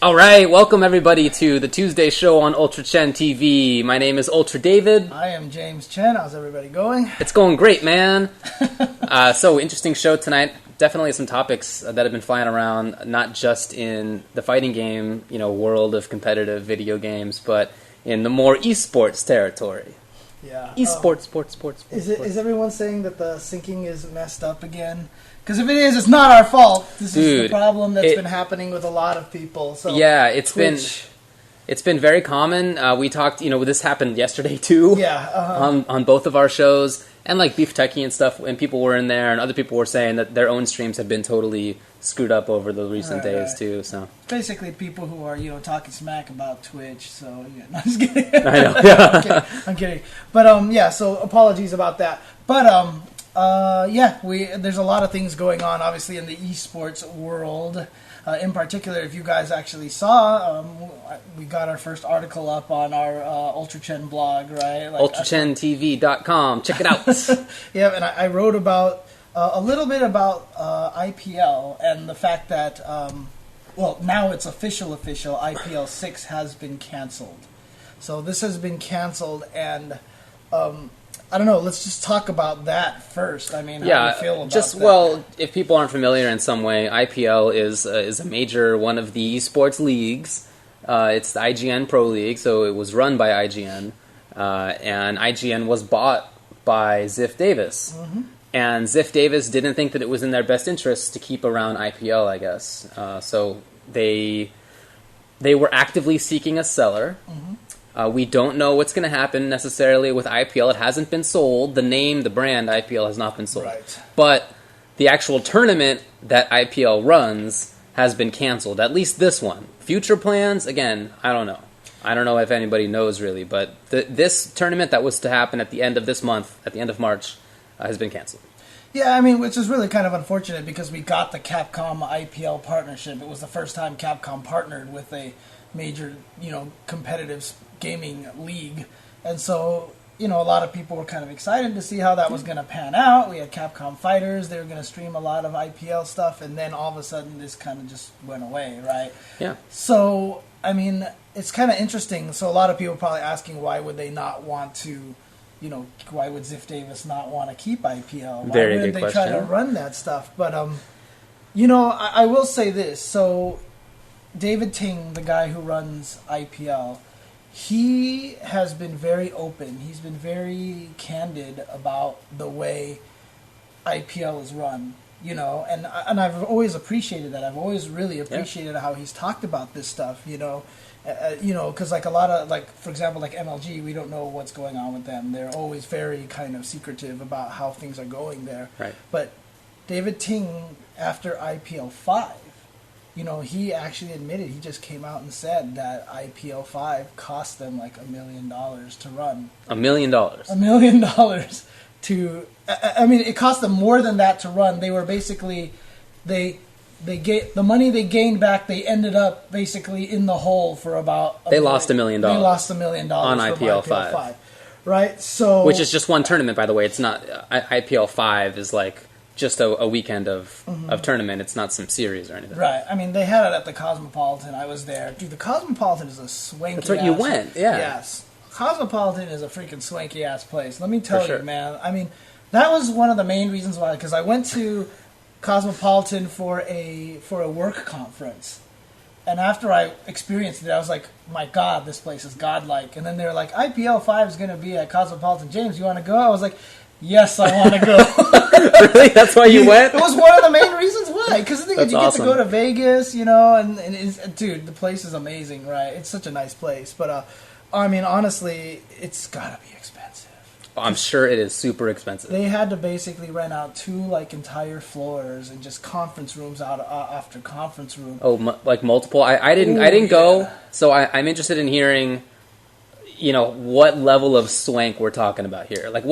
All right, welcome everybody to the Tuesday show on UltraChenTV. My name is Ultra David. I am James Chen. How's everybody going? It's going great, man. So interesting show tonight. Definitely some topics that have been flying around, not just in the fighting game, world of competitive video games, but in the more esports territory. Yeah. Sports. Is everyone saying that the syncing is messed up again? Because if it is, it's not our fault. This is the problem that's been happening with a lot of people. So yeah, it's been very common. We talked, this happened yesterday too. Yeah. On both of our shows, and like Beef Techie and stuff, and people were in there, and other people were saying that their own streams have been totally screwed up over the recent days too. So basically, people who are talking smack about Twitch. So yeah, no, I'm just kidding. I know. Yeah. I'm kidding. But yeah. So apologies about that. But there's a lot of things going on, obviously, in the esports world. In particular, if you guys actually saw, we got our first article up on our UltraChen blog, right? UltraChenTV.com. Check it out. Yeah, and I wrote about a little bit about IPL and the fact that, now it's official. IPL 6 has been canceled. So this has been canceled, and I don't know. Let's just talk about that first. I mean, how do you feel about that? Well, if people aren't familiar in some way, IPL is a major one of the esports leagues. It's the IGN Pro League, so it was run by IGN, and IGN was bought by Ziff Davis. Mm-hmm. And Ziff Davis didn't think that it was in their best interest to keep around IPL, I guess. So they were actively seeking a seller. Mm-hmm. We don't know what's going to happen necessarily with IPL. It hasn't been sold. The brand IPL has not been sold. Right. But the actual tournament that IPL runs has been canceled, at least this one. Future plans, again, I don't know. I don't know if anybody knows really, but this tournament that was to happen at the end of this month, at the end of March, has been canceled. Yeah, I mean, which is really kind of unfortunate because we got the Capcom IPL partnership. It was the first time Capcom partnered with a major, competitive gaming league, and so a lot of people were kind of excited to see how that was going to pan out. We had Capcom Fighters; they were going to stream a lot of IPL stuff, and then all of a sudden, this kind of just went away, right? Yeah. So, I mean, it's kind of interesting. So, a lot of people are probably asking, why would they not want to? Why would Ziff Davis not want to keep IPL? Why Very wouldn't good they question. try to run that stuff? But I will say this. So, David Ting, the guy who runs IPL, he has been very open. He's been very candid about the way IPL is run, and I've always appreciated that. I've always really appreciated how he's talked about this stuff, because like a lot of, like, for example, like MLG, we don't know what's going on with them. They're always very kind of secretive about how things are going there. Right. But David Ting, after IPL 5, he actually admitted, he just came out and said that IPL 5 cost them like $1 million to run. $1 million. $1 million to, I mean, it cost them more than that to run. They were basically, they get the money they gained back. They ended up basically in the hole for about. They lost $1 million. They lost $1 million on from IPL 5. Right. So, which is just one tournament, by the way. It's not IPL 5 is like just a weekend of tournament. It's not some series or anything. Right. I mean, they had it at the Cosmopolitan. I was there. Dude, the Cosmopolitan is a swanky That's right, you went, yeah. Yes. Cosmopolitan is a freaking swanky-ass place. Let me tell For you, man. I mean, that was one of the main reasons why, because I went to Cosmopolitan for a work conference. And after I experienced it, I was like, my God, this place is godlike. And then they were like, IPL 5 is going to be at Cosmopolitan. James, you want to go? I was like, yes, I want to go. Really? That's why you went? It was one of the main reasons why. Because you get awesome. to go to Vegas, and dude, the place is amazing, right? It's such a nice place. But, I mean, honestly, it's got to be expensive. I'm sure it is super expensive. They had to basically rent out 2 entire floors and just conference rooms out after conference room. Oh, like multiple? I didn't go, so I'm interested in hearing, what level of swank we're talking about here. Like,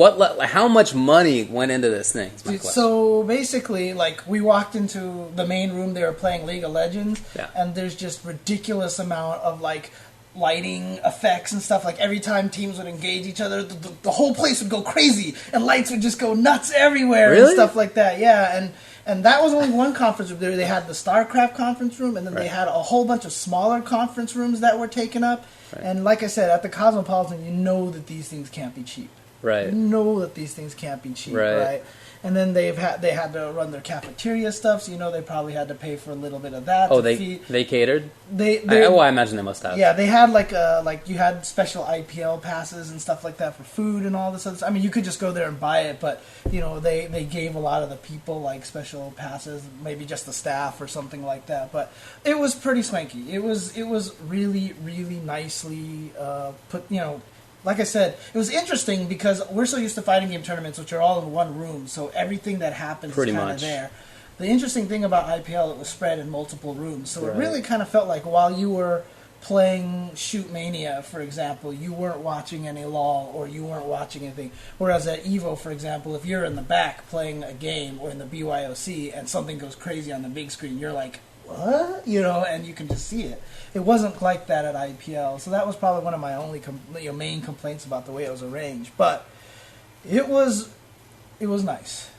how much money went into this thing? Is my question. So basically, we walked into the main room. They were playing League of Legends, and there's just ridiculous amount of lighting effects and stuff. Like every time teams would engage each other, the whole place would go crazy, and lights would just go nuts everywhere. Really? And stuff like that. Yeah, And that was only one conference room. They had the StarCraft conference room, and then they had a whole bunch of smaller conference rooms that were taken up. Right. And like I said, at the Cosmopolitan, you know that these things can't be cheap. Right. You know that these things can't be cheap, right? And then they had to run their cafeteria stuff, so you know they probably had to pay for a little bit of that. Oh, they catered? I imagine they must have. Yeah, they had like you had special IPL passes and stuff like that for food and all this other stuff. I mean, you could just go there and buy it, but you know they gave a lot of the people like special passes, maybe just the staff or something like that. But it was pretty swanky. It was really really nicely put. You know. Like I said, it was interesting because we're so used to fighting game tournaments, which are all in one room, so everything that happens is kind of there. The interesting thing about IPL, it was spread in multiple rooms, so it really kind of felt like while you were playing Shoot Mania, for example, you weren't watching any LOL or you weren't watching anything. Whereas at EVO, for example, if you're in the back playing a game or in the BYOC and something goes crazy on the big screen, you're like, what? You know, and you can just see it. It wasn't like that at IPL, so that was probably one of my only main complaints about the way it was arranged. But it was nice.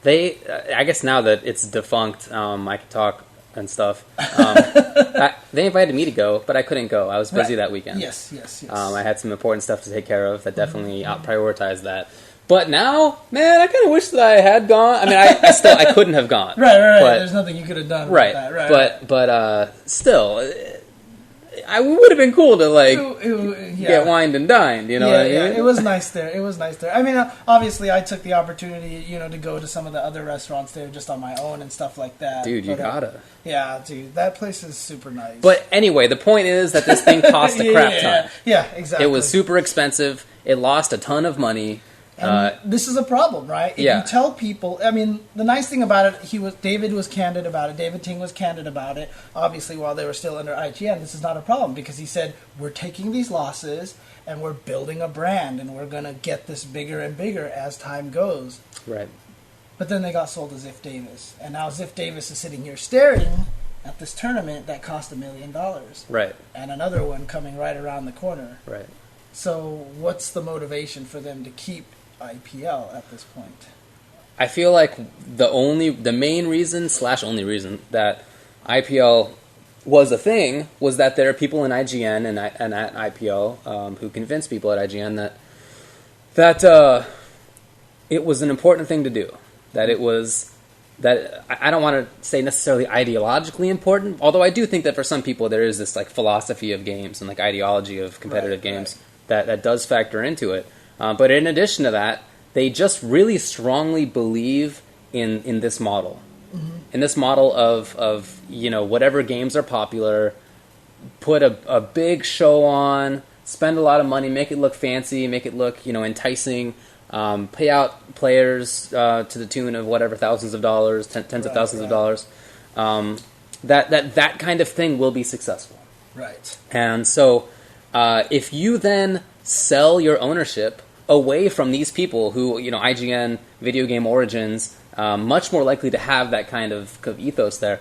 I guess now that it's defunct, I can talk and stuff. They invited me to go, but I couldn't go. I was busy that weekend. Yes. I had some important stuff to take care of that definitely out-prioritized that. But now, man, I kind of wish that I had gone. I mean, I couldn't have gone. Right. But, there's nothing you could have done. Right. With that. But still, I would have been cool to get wined and dined. You know what I mean? Yeah. It was nice there. I mean, obviously, I took the opportunity, to go to some of the other restaurants there just on my own and stuff like that. Dude, you gotta. Yeah, dude, that place is super nice. But anyway, the point is that this thing cost a crap ton. Yeah, exactly. It was super expensive. It lost a ton of money. And this is a problem, right? If you tell people, I mean, the nice thing about it, David was candid about it. David Ting was candid about it. Obviously, while they were still under IGN, this is not a problem because he said, we're taking these losses and we're building a brand and we're going to get this bigger and bigger as time goes. Right. But then they got sold to Ziff Davis. And now Ziff Davis is sitting here staring at this tournament that cost $1 million. Right. And another one coming right around the corner. Right. So what's the motivation for them to keep IPL at this point? I feel like the main reason / only reason that IPL was a thing was that there are people in IGN and at IPL who convinced people at IGN that it was an important thing to do. That it was that I don't want to say necessarily ideologically important, although I do think that for some people there is this like philosophy of games and like ideology of competitive games that does factor into it. But in addition to that, they just really strongly believe in this model. Mm-hmm. In this model of whatever games are popular, put a big show on, spend a lot of money, make it look fancy, make it look enticing, pay out players to the tune of whatever thousands of dollars, tens of thousands of dollars. That kind of thing will be successful. Right. And so if you then sell your ownership away from these people who, IGN, Video Game Origins, much more likely to have that kind of ethos there.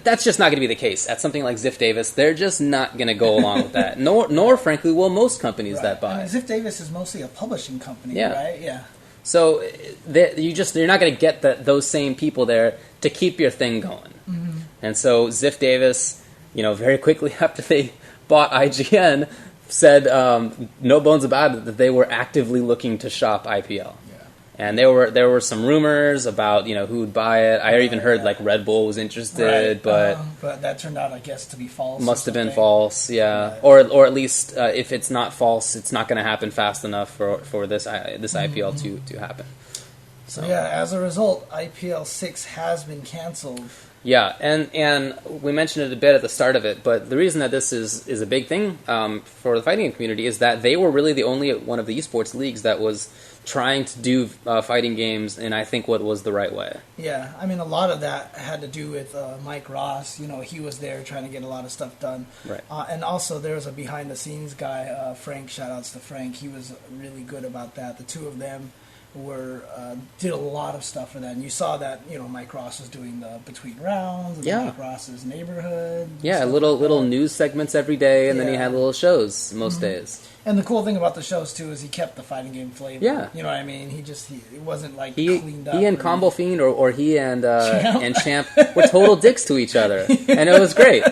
That's just not going to be the case. At something like Ziff Davis, they're just not going to go along with that. Nor, frankly, will most companies that buy. And Ziff Davis is mostly a publishing company, right? Yeah. So you're not going to get those same people there to keep your thing going. Mm-hmm. And so Ziff Davis, very quickly after they bought IGN, said no bones about it that they were actively looking to shop IPL. Yeah. And there were some rumors about who would buy it. I even heard like Red Bull was interested, but that turned out, I guess, to be false. Must have been false, yeah. Or at least if it's not false, it's not going to happen fast enough for this IPL to happen. So as a result, IPL 6 has been canceled. Yeah, and we mentioned it a bit at the start of it, but the reason that this is a big thing for the fighting game community is that they were really the only one of the esports leagues that was trying to do fighting games in, I think, what was the right way. Yeah, I mean, a lot of that had to do with Mike Ross. He was there trying to get a lot of stuff done. Right. And also there was a behind-the-scenes guy, Frank, shout-outs to Frank. He was really good about that. The two of them did a lot of stuff for that. And you saw that, Mike Ross was doing the between rounds, and Mike Ross's neighborhood. Yeah, little news segments every day, and then he had little shows most days. And the cool thing about the shows too is he kept the fighting game flavor. Yeah, you know what I mean. It wasn't like cleaned up. He and Combo Fiend or he and Champ were total dicks to each other, and it was great.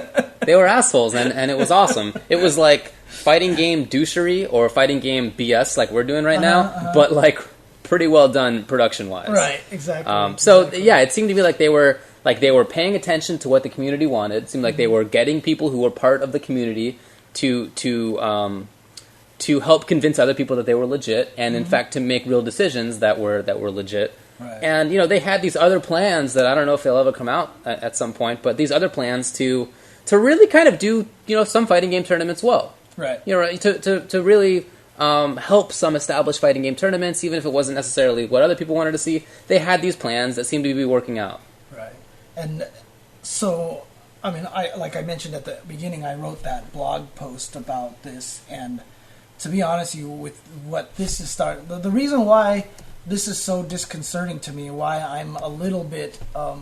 They were assholes, and it was awesome. It was like fighting game douchery or fighting game BS like we're doing right now, but like pretty well done production wise. Right, exactly. So yeah, it seemed to be like they were paying attention to what the community wanted. It seemed like they were getting people who were part of the community to help convince other people that they were legit, and in fact to make real decisions that were legit. Right. And they had these other plans that I don't know if they'll ever come out at some point, but these other plans to really kind of do some fighting game tournaments well. Right. To really help some established fighting game tournaments, even if it wasn't necessarily what other people wanted to see. They had these plans that seemed to be working out. Right. And so, I mean, like I mentioned at the beginning, I wrote that blog post about this, and to be honest with you, with what this is the reason why this is so disconcerting to me, why I'm a little bit, how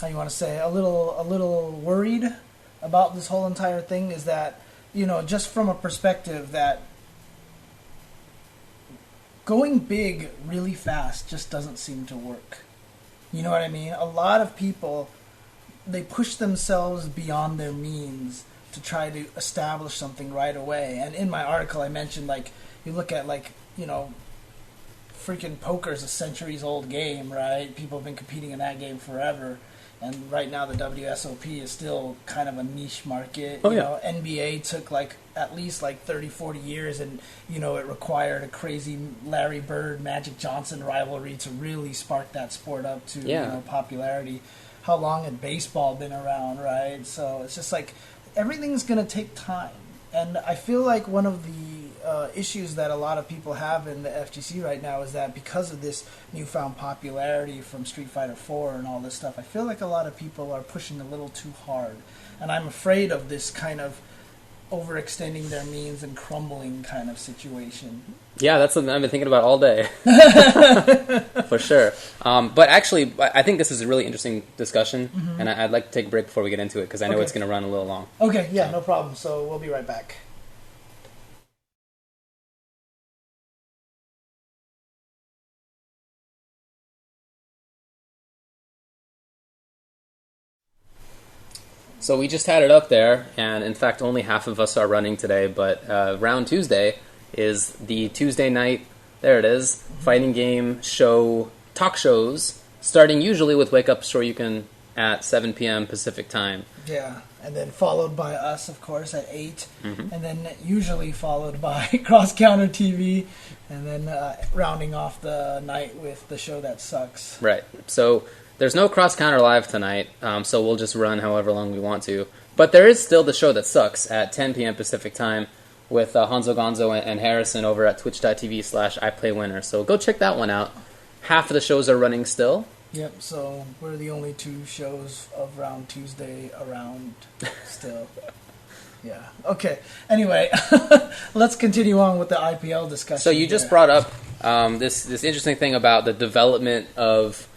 you want to say, a little worried about this whole entire thing is that, just from a perspective that going big really fast just doesn't seem to work. You know what I mean? A lot of people, they push themselves beyond their means to try to establish something right away. And in my article, I mentioned, you look at, freaking poker's a centuries-old game, right? People have been competing in that game forever. And right now, the WSOP is still kind of a niche market. NBA took, at least, 30, 40 years, and, it required a crazy Larry Bird, Magic Johnson rivalry to really spark that sport up to, popularity. How long had baseball been around, right? So it's just everything's going to take time. And I feel like one of the issues that a lot of people have in the FGC right now is that because of this newfound popularity from Street Fighter 4 and all this stuff, I feel like a lot of people are pushing a little too hard. And I'm afraid of this kind of overextending their means and crumbling kind of situation. Yeah, that's something I've been thinking about all day. For sure. But actually, I think this is a really interesting discussion, and I'd like to take a break before we get into it, because I know it's going to run a little long. Okay, yeah, no problem. So we'll be right back. So we just had it up there, and in fact only half of us are running today, but Round Tuesday is the Tuesday night, there it is, fighting game show talk shows, starting usually with Wake Up Shoryuken at 7 p.m. Pacific time. Yeah, and then followed by us, of course, at 8, and then usually followed by Cross Counter TV, and then rounding off the night with the show that sucks. Right, so there's no Cross Counter Live tonight, so we'll just run however long we want to. But there is still the show that sucks at 10 p.m. Pacific time with Hanzo Gonzo and Harrison over at twitch.tv/iplaywinner. So go check that one out. Half of the shows are running still. Yep, so we're the only 2 shows of Round Tuesday around still. Yeah, okay. Anyway, let's continue on with the IPL discussion. So you just brought up this interesting thing about the development of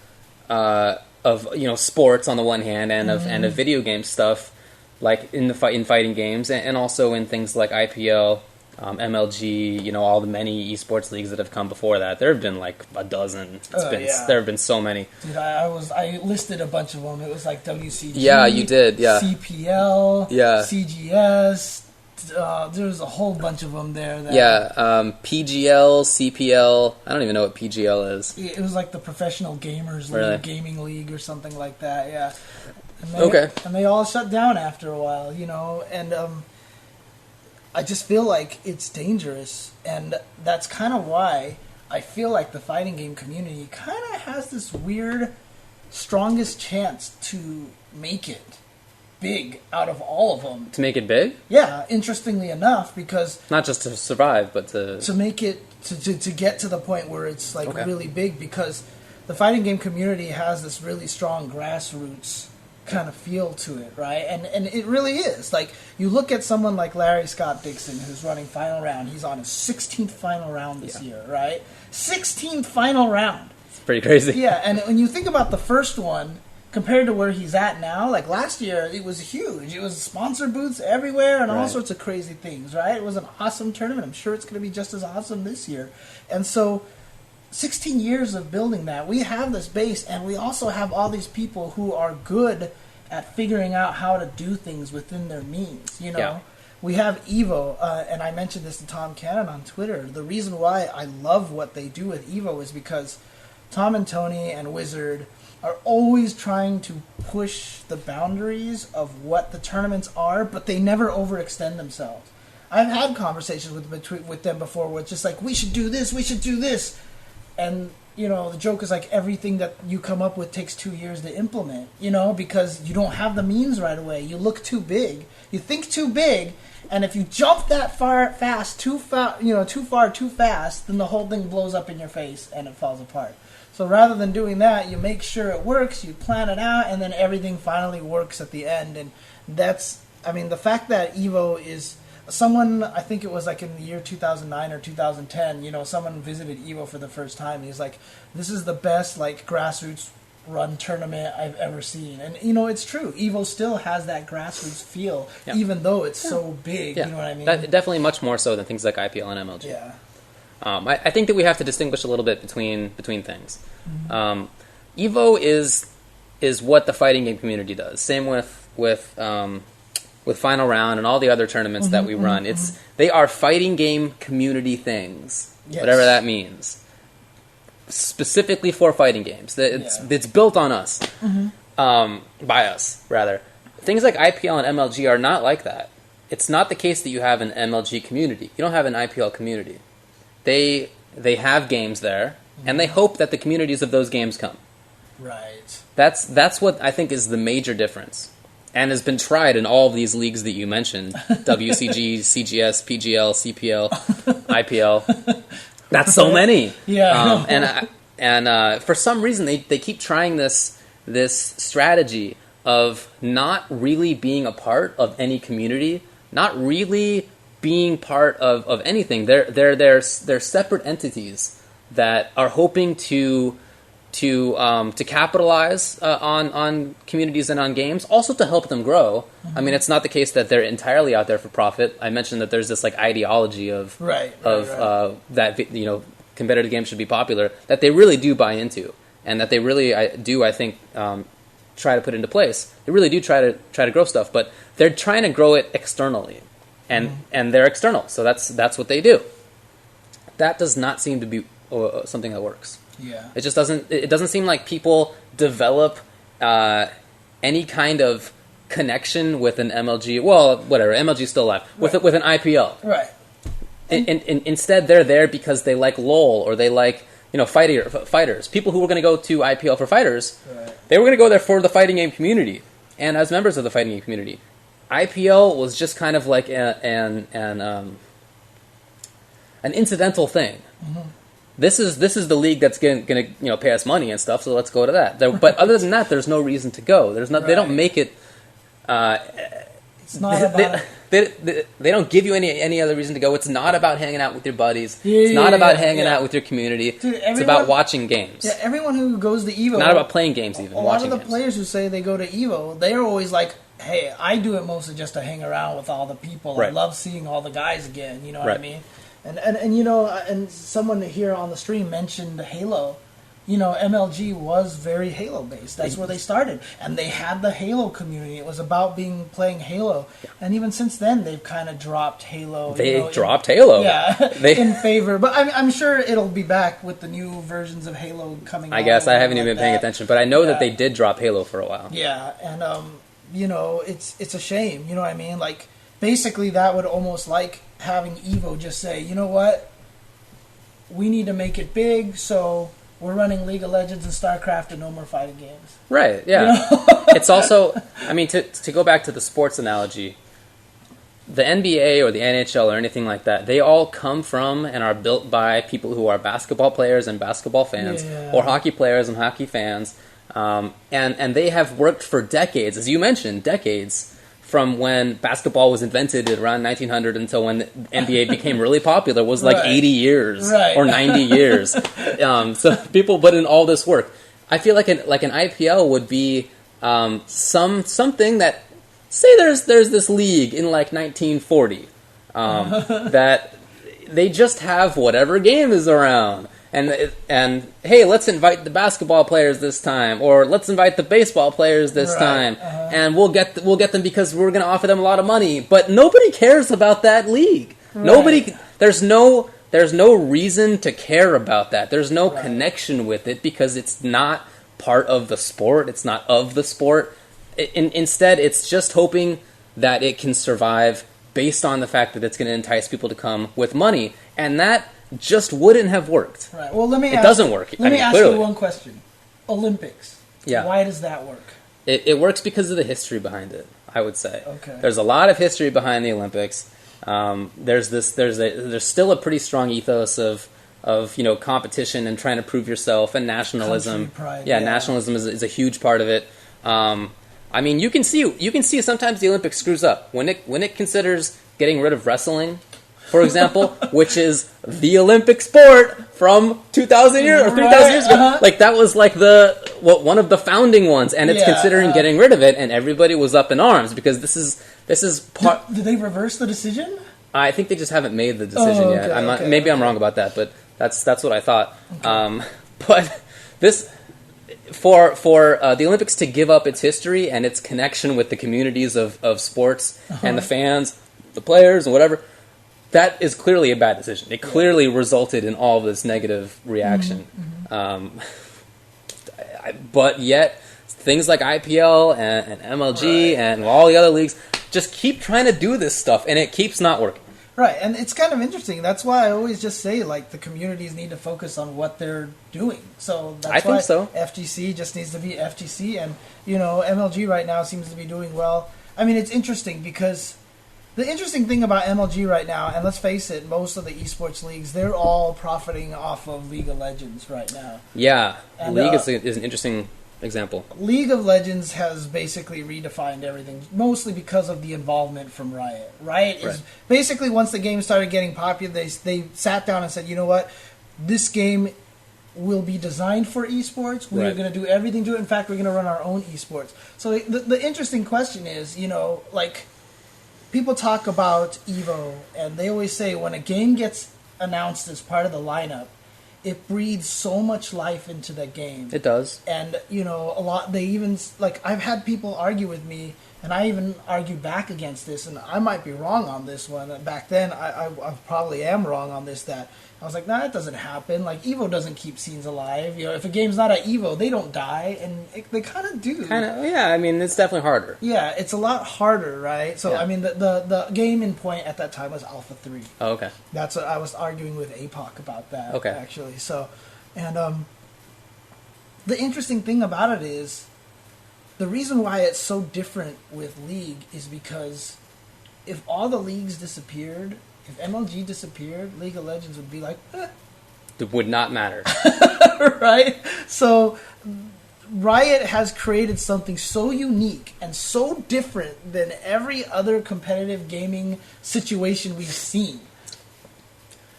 sports on the one hand and of video game stuff, like in fighting games, and also in things like IPL, MLG, all the many esports leagues that have come before that. There have been a dozen. There have been so many. Dude, I listed a bunch of them. It was WCG. Yeah, you did. Yeah. CPL. Yeah. CGS. There was a whole bunch of them there. PGL, CPL. I don't even know what PGL is. It was the Professional Gamers League, really? Gaming League, or something like that. Yeah. And they all shut down after a while, and I just feel like it's dangerous, and that's kind of why I feel like the fighting game community kind of has this weird strongest chance to make it big out of all of them. To make it big? Yeah, interestingly enough, because not just to survive, but to make it to get to the point where it's really big, because the fighting game community has this really strong grassroots kind of feel to it, right? And it really is. Like, you look at someone like Larry Scott Dixon, who's running final round. He's on his 16th final round this year, right? 16th final round. It's pretty crazy. Yeah, and when you think about the first one, compared to where he's at now, like last year, it was huge. It was sponsor booths everywhere and all sorts of crazy things, right? It was an awesome tournament. I'm sure it's going to be just as awesome this year. And so 16 years of building that, we have this base, and we also have all these people who are good at figuring out how to do things within their means, you know? Yeah. We have Evo, and I mentioned this to Tom Cannon on Twitter. The reason why I love what they do with Evo is because Tom and Tony and Wizard are always trying to push the boundaries of what the tournaments are, but they never overextend themselves. I've had conversations with them before where it's just like, we should do this, we should do this. And, you know, the joke is like everything that you come up with takes 2 years to implement, you know, because you don't have the means right away. You look too big. You think too big, and if you jump that too far too fast, then the whole thing blows up in your face and it falls apart. So rather than doing that, you make sure it works, you plan it out, and then everything finally works at the end. And that's, I mean, the fact that Evo is... Someone, I think it was like in the year 2009 or 2010, you know, someone visited Evo for the first time. He's like, this is the best, like, grassroots run tournament I've ever seen. And, you know, it's true. Evo still has that grassroots feel, even though it's so big, you know what I mean? Definitely much more so than things like IPL and MLG. Yeah. I think that we have to distinguish a little bit between things. Evo is what the fighting game community does. Same with Final Round and all the other tournaments that we run. They are fighting game community things, whatever that means. Specifically for fighting games. It's built on us, by us, rather. Things like IPL and MLG are not like that. It's not the case that you have an MLG community. You don't have an IPL community. They have games there, and they hope that the communities of those games come. Right. That's what I think is the major difference. And has been tried in all of these leagues that you mentioned. WCG, CGS, PGL, CPL, IPL. That's so many. Yeah. And for some reason, they keep trying this strategy of not really being a part of any community, not really being part of anything. They're separate entities that are hoping to capitalize on communities and on games, also to help them grow. I mean, it's not the case that they're entirely out there for profit. I mentioned that there's this like ideology of that, you know, competitive games should be popular, that they really do buy into, and that they really I think try to put into place. They really do try to grow stuff, but they're trying to grow it externally, and they're external, so that's what they do. That does not seem to be something that works. Yeah, it just doesn't. It doesn't seem like people develop any kind of connection with an MLG. Well, whatever, MLG's still alive with an IPL. Right. And instead, they're there because they like LOL or they like, you know, fighters. People who were going to go to IPL for fighters, they were going to go there for the fighting game community. And as members of the fighting game community, IPL was just kind of like an incidental thing. This is the league that's going to pay us money and stuff. So let's go to that. But other than that, there's no reason to go. There's not. They don't make it. It's not about. They don't give you any other reason to go. It's not about hanging out with your buddies. It's not about hanging out with your community. Dude, it's about watching games. Yeah, everyone who goes to Evo. It's not about playing games even. A lot of the players who say they go to Evo, they're always like, hey, I do it mostly just to hang around with all the people. Right. I love seeing all the guys again. You know what I mean? And you know, and someone here on the stream mentioned Halo. You know, MLG was very Halo based. That's where they started, and they had the Halo community. It was about playing Halo, and even since then, they've kind of dropped Halo. They dropped Halo, in favor. But I'm sure it'll be back with the new versions of Halo coming. I guess I haven't even been paying attention, but I know that they did drop Halo for a while. Yeah, and you know, it's a shame. You know what I mean? Like, basically, that would almost like having Evo just say, you know what, we need to make it big, so we're running League of Legends and StarCraft and no more fighting games. Right, yeah. You know? It's also, I mean, to go back to the sports analogy, the NBA or the NHL or anything like that, they all come from and are built by people who are basketball players and basketball fans, or hockey players and hockey fans, And they have worked for decades, as you mentioned, decades, from when basketball was invented around 1900 until when the NBA became really popular was like 80 years or 90 years. So people put in all this work. I feel like an IPL would be something that, say there's this league in like 1940 that they just have whatever game is around. And hey, let's invite the basketball players this time, or let's invite the baseball players this time, and we'll get them because we're going to offer them a lot of money. But nobody cares about that league. Nobody. There's no reason to care about that. There's no connection with it because it's not part of the sport. It's not of the sport. Instead, it's just hoping that it can survive based on the fact that it's going to entice people to come with money, and that just wouldn't have worked. Right. Well, let me. It doesn't work. Let me ask clearly. you one question. Olympics. Yeah. Why does that work? It works because of the history behind it, I would say. Okay. There's a lot of history behind the Olympics. There's still a pretty strong ethos of competition and trying to prove yourself and nationalism. Country pride, Nationalism is a huge part of it. I mean, you can see sometimes the Olympics screws up when it considers getting rid of wrestling, for example, which is the Olympic sport from 2,000 years or 3,000 years ago. Like that was like one of the founding ones, and it's considering getting rid of it, and everybody was up in arms because this is part. Did they reverse the decision? I think they just haven't made the decision yet. I'm wrong about that, but that's what I thought. Okay. But this. For the Olympics to give up its history and its connection with the communities of sports and the fans, the players, and whatever, that is clearly a bad decision. It clearly resulted in all of this negative reaction. But yet, things like IPL and MLG and all the other leagues just keep trying to do this stuff, and it keeps not working. Right, and it's kind of interesting. That's why I always just say, like, the communities need to focus on what they're doing. So that's why FGC just needs to be FGC, and, MLG right now seems to be doing well. I mean, it's interesting because the interesting thing about MLG right now, and let's face it, most of the esports leagues, they're all profiting off of League of Legends right now. Yeah. And, League is an interesting example. League of Legends has basically redefined everything, mostly because of the involvement from Riot. Riot is basically, once the game started getting popular, they sat down and said, you know what, this game will be designed for esports. We're going to do everything to it. In fact, we're going to run our own esports. So the interesting question is, like, people talk about EVO, and they always say when a game gets announced as part of the lineup, it breathes so much life into the game. It does. And, a lot, they even, like, I've had people argue with me, and I even argued back against this, and I might be wrong on this one. Back then, I probably am wrong on this, that I was like, nah, that doesn't happen. Like, EVO doesn't keep scenes alive. If a game's not at EVO, they don't die, and they kind of do. Yeah, I mean, it's definitely harder. Yeah, it's a lot harder, right? So, I mean, the game in point at that time was Alpha 3. Oh, okay. That's what I was arguing with APOC about that, actually. So, and the interesting thing about it is, the reason why it's so different with League is because if all the leagues disappeared, if MLG disappeared, League of Legends would be like, It would not matter. Right? So Riot has created something so unique and so different than every other competitive gaming situation we've seen.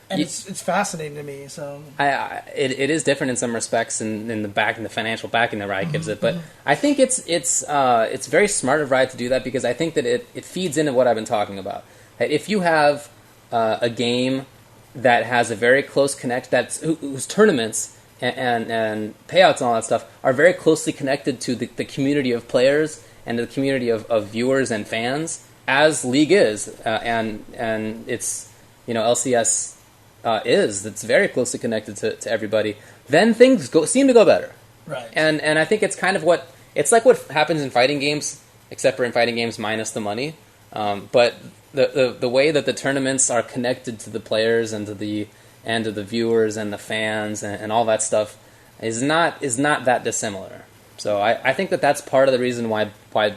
And it's fascinating to me. So it is different in some respects in the financial backing that Riot gives it, but I think it's very smart of Riot to do that because I think that it feeds into what I've been talking about. If you have a game that has a very close connect, whose tournaments and payouts and all that stuff are very closely connected to the community of players and the community of viewers and fans, as League is, and it's LCS. That's very closely connected to everybody, then things seem to go better. Right. And I think it's kind of what happens in fighting games, except for in fighting games minus the money. But the way that the tournaments are connected to the players and to the viewers and the fans and all that stuff is not that dissimilar. So I think that's part of the reason why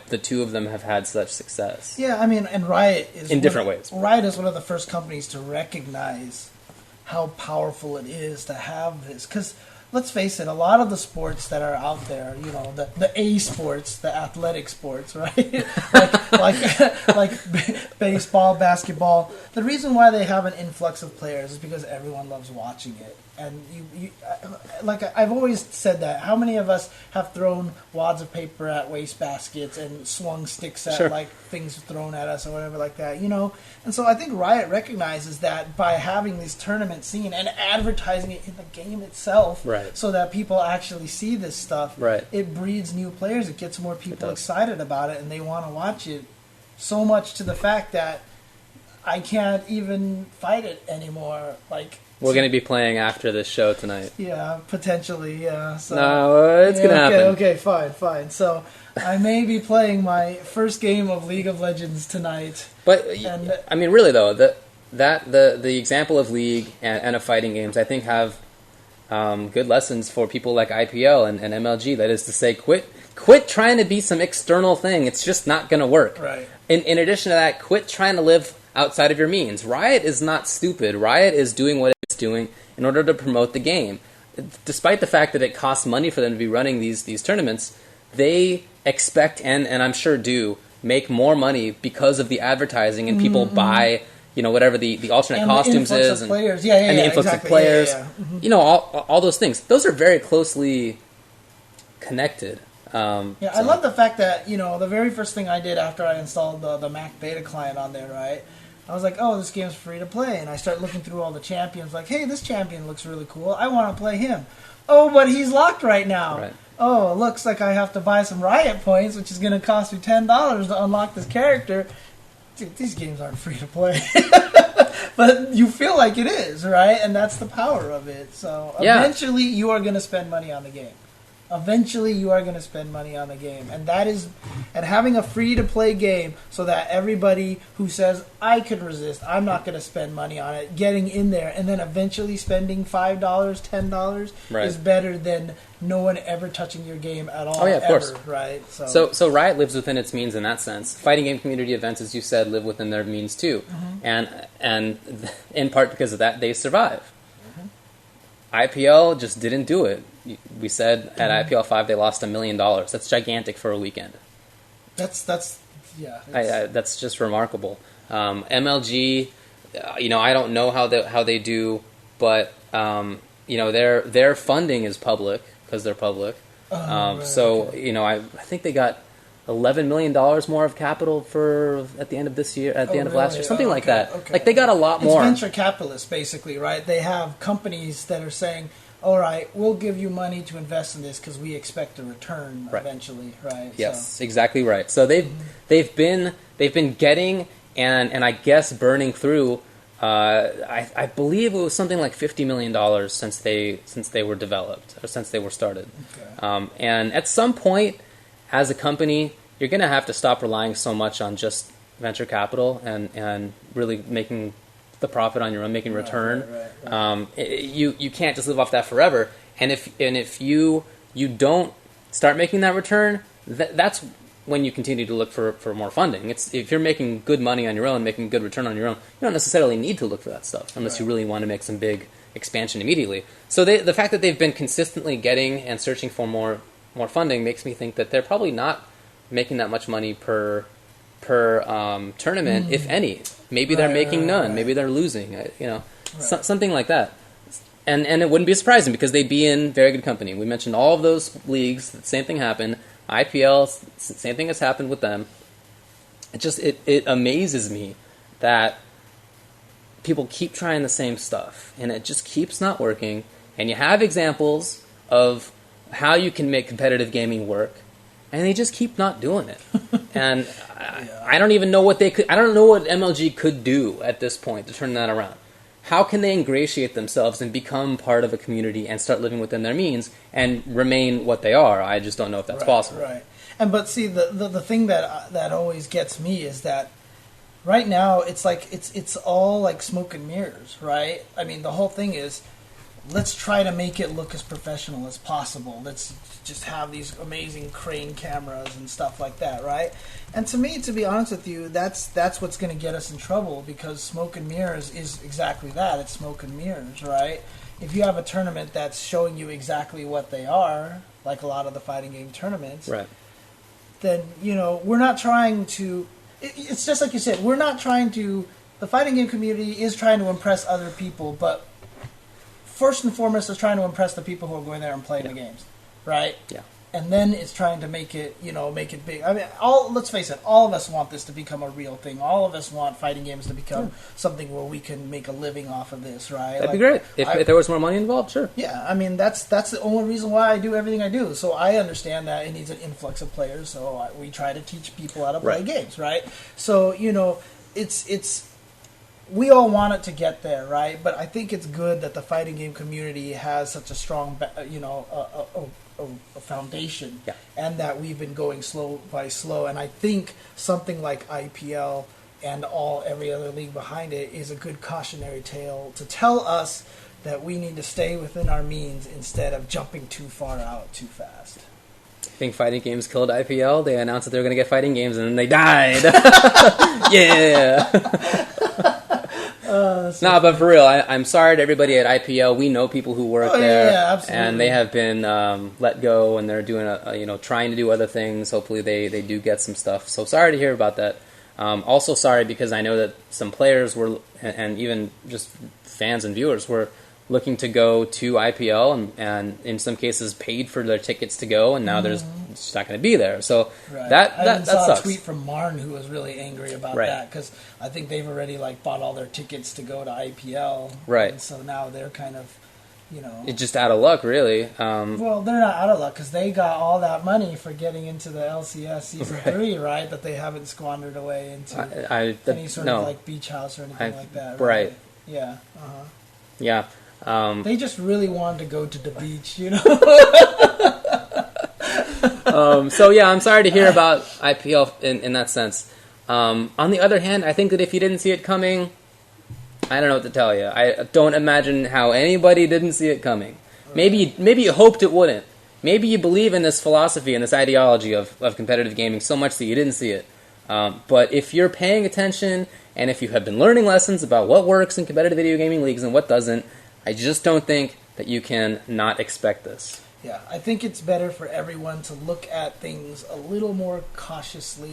the two of them have had such success. Yeah, I mean, and Riot is in different ways. Riot is one of the first companies to recognize how powerful it is to have this, because let's face it, a lot of the sports that are out there, you know, the A sports, the athletic sports, right? like baseball, basketball. The reason why they have an influx of players is because everyone loves watching it. And like I've always said that. How many of us have thrown wads of paper at wastebaskets and swung sticks at like things thrown at us or whatever like that, you know? And so I think Riot recognizes that by having this tournament scene and advertising it in the game itself, so that people actually see this stuff, it breeds new players. It gets more people excited about it, and they want to watch it so much to the fact that I can't even fight it anymore. Like, we're going to be playing after this show tonight. Yeah, potentially, yeah. So, no, it's going to happen. Okay, fine. So I may be playing my first game of League of Legends tonight. But, I mean, really, though, the example of League and of fighting games, I think, have good lessons for people like IPL and MLG. That is to say, quit trying to be some external thing. It's just not going to work. Right. In addition to that, quit trying to live outside of your means. Riot is not stupid. Riot is doing what it's doing in order to promote the game. Despite the fact that it costs money for them to be running these tournaments, they expect, and I'm sure do, make more money because of the advertising, and people buy, you know, whatever the alternate costumes is, and the influx of players. You know, all those things. Those are very closely connected. I love the fact that, you know, the very first thing I did after I installed the Mac beta client on there, right? I was like, oh, this game's free to play. And I start looking through all the champions, like, hey, this champion looks really cool. I want to play him. Oh, but he's locked right now. Right. Oh, it looks like I have to buy some Riot points, which is going to cost me $10 to unlock this character. Dude, these games aren't free to play. But you feel like it is, right? And that's the power of it. So eventually you are going to spend money on the game. Eventually, you are going to spend money on the game, and having a free-to-play game so that everybody who says I could resist, I'm not going to spend money on it, getting in there, and then eventually spending $5, $10 is better than no one ever touching your game at all. Oh yeah, of course. Right? So Riot lives within its means in that sense. Fighting game community events, as you said, live within their means too, and in part because of that, they survive. IPL just didn't do it. We said at IPL 5 they lost $1 million. That's gigantic for a weekend. That's just remarkable. MLG, you know, I don't know how they do, but you know, their funding is public because they're public. You know, I think they got $11 million more of capital at the end of this year, at the end of last year, something like that. Okay. Like, they got a lot more. It's venture capitalists, basically, right? They have companies that are saying, all right, we'll give you money to invest in this because we expect a return eventually, right? Yes, exactly right. So they've been getting and I guess burning through. I believe it was something like $50 million since they were developed, or since they were started. Okay. And at some point, as a company, you're going to have to stop relying so much on just venture capital and really making the profit on your own, making return. Right. You can't just live off that forever. And if you don't start making that return, that's when you continue to look for more funding. If you're making good money on your own, making good return on your own, you don't necessarily need to look for that stuff unless you really want to make some big expansion immediately. So the fact that they've been consistently getting and searching for more funding makes me think that they're probably not making that much money per tournament, if any. Maybe they're making none. Maybe they're losing. You know, something like that. And it wouldn't be surprising because they'd be in very good company. We mentioned all of those leagues. The same thing happened. IPL, same thing has happened with them. It amazes me that people keep trying the same stuff, and it just keeps not working. And you have examples of how you can make competitive gaming work, and they just keep not doing it. And I don't even know what they could. I don't know what MLG could do at this point to turn that around. How can they ingratiate themselves and become part of a community and start living within their means and remain what they are? I just don't know if that's possible. Right. But see, the thing that always gets me is that right now it's like it's all like smoke and mirrors, right? I mean, the whole thing is, let's try to make it look as professional as possible. Let's just have these amazing crane cameras and stuff like that, right? And to me, to be honest with you, that's what's going to get us in trouble, because smoke and mirrors is exactly that. It's smoke and mirrors, right? if you have a tournament that's showing you exactly what they are, like a lot of the fighting game tournaments, Right. then, we're not trying to... It's just like you said, we're not trying to... The fighting game community is trying to impress other people, but first and foremost is trying to impress the people who are going there and playing the games, right? Yeah. And then it's trying to make it big. I mean, let's face it, all of us want this to become a real thing. All of us want fighting games to become something where we can make a living off of this, right? That'd be great. If there was more money involved, sure. Yeah, I mean, that's the only reason why I do everything I do. So I understand that it needs an influx of players, so we try to teach people how to play games, right? So, it's we all want it to get there, right? But I think it's good that the fighting game community has such a strong, a foundation, and that we've been going slow by slow. And I think something like IPL and every other league behind it is a good cautionary tale to tell us that we need to stay within our means instead of jumping too far out too fast. I think fighting games killed IPL. They announced that they were going to get fighting games, and then they died. Yeah. But for real, I'm sorry to everybody at IPL. We know people who work there, absolutely. And they have been let go, and they're doing trying to do other things. Hopefully, they do get some stuff. So sorry to hear about that. Also sorry because I know that some players were, and even just fans and viewers were looking to go to IPL, and in some cases paid for their tickets to go, and now there's just not going to be there. So that saw sucks. a tweet from Marn who was really angry about that because I think they've already bought all their tickets to go to IPL, right? And so now they're kind of, it's just out of luck, really. Well, they're not out of luck because they got all that money for getting into the LCS season 3, right? That they haven't squandered away into any sort of beach house or anything like that, right? Yeah. Yeah. They just really wanted to go to the beach, So yeah, I'm sorry to hear about IPL in that sense. On the other hand, I think that if you didn't see it coming, I don't know what to tell you. I don't imagine how anybody didn't see it coming. Maybe you hoped it wouldn't. Maybe you believe in this philosophy and this ideology of competitive gaming so much that you didn't see it. But if you're paying attention, and if you have been learning lessons about what works in competitive video gaming leagues and what doesn't, I just don't think that you can not expect this. Yeah, I think it's better for everyone to look at things a little more cautiously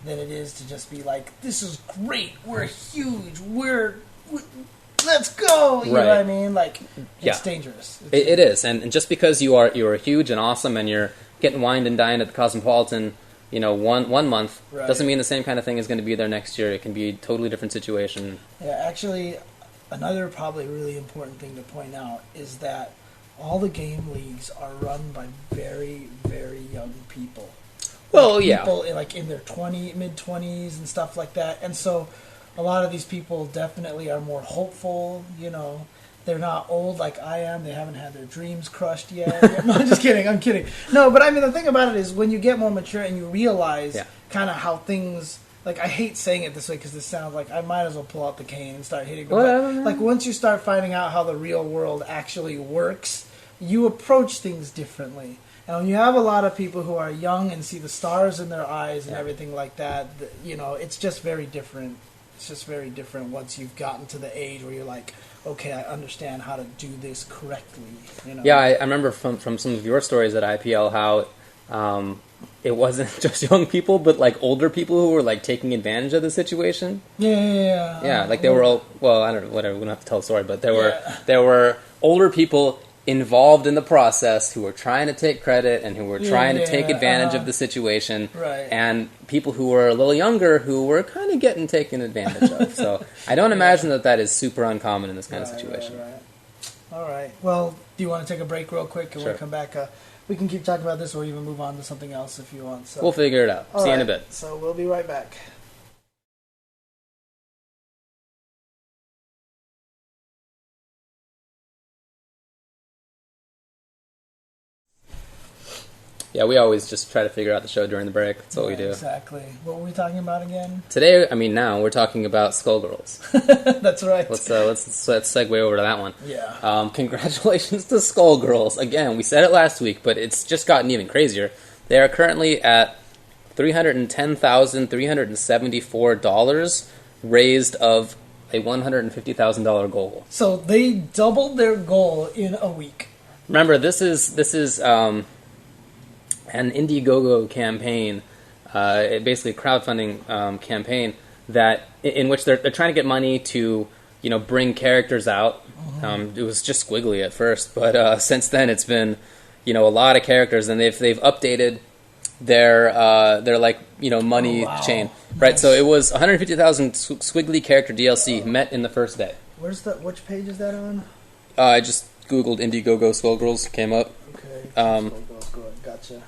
than it is to just be like, this is great, we're huge, let's go, you know what I mean? It's dangerous. It is, and just because you are huge and awesome and you're getting wined and dined at the Cosmopolitan, one month, doesn't mean the same kind of thing is going to be there next year. It can be a totally different situation. Yeah, actually, another probably really important thing to point out is that all the game leagues are run by very, very young people. Well, people in their mid-20s and stuff like that. And so a lot of these people definitely are more hopeful, They're not old like I am. They haven't had their dreams crushed yet. No, I'm just kidding. I'm kidding. No, but I mean, the thing about it is when you get more mature and you realize kind of how things... I hate saying it this way because this sounds like I might as well pull out the cane and start hitting them. But, once you start finding out how the real world actually works, you approach things differently. And when you have a lot of people who are young and see the stars in their eyes and everything like that, it's just very different. It's just very different once you've gotten to the age where you're like, okay, I understand how to do this correctly. Yeah, I remember from some of your stories at IPL how it wasn't just young people, but older people who were taking advantage of the situation. Yeah. They were all, well, I don't know, whatever. We don't have to tell the story, but there were older people involved in the process who were trying to take credit and who were trying to take advantage of the situation, and people who were a little younger who were kind of getting taken advantage of. So I don't imagine that is super uncommon in this kind of situation. Right. All right. Well, do you want to take a break real quick and we'll come back? We can keep talking about this or even move on to something else if you want. So. We'll figure it out. See you in a bit. So we'll be right back. Yeah, we always just try to figure out the show during the break. That's what we do. Exactly. What were we talking about again? Today, now we're talking about Skullgirls. That's right. Let's segue over to that one. Yeah. Congratulations to Skullgirls. Again, we said it last week, but it's just gotten even crazier. They are currently at $310,374 raised of a $150,000 goal. So they doubled their goal in a week. Remember, this is an Indiegogo campaign, basically a crowdfunding campaign in which they're trying to get money to bring characters out. It was just squiggly at first, but since then it's been a lot of characters, and they've updated their money chain. Right, nice. so it was 150,000 squiggly character DLC met in the first day. Which page is that on? I just Googled Indiegogo Skullgirls, came up. Okay, Skullgirls, gotcha.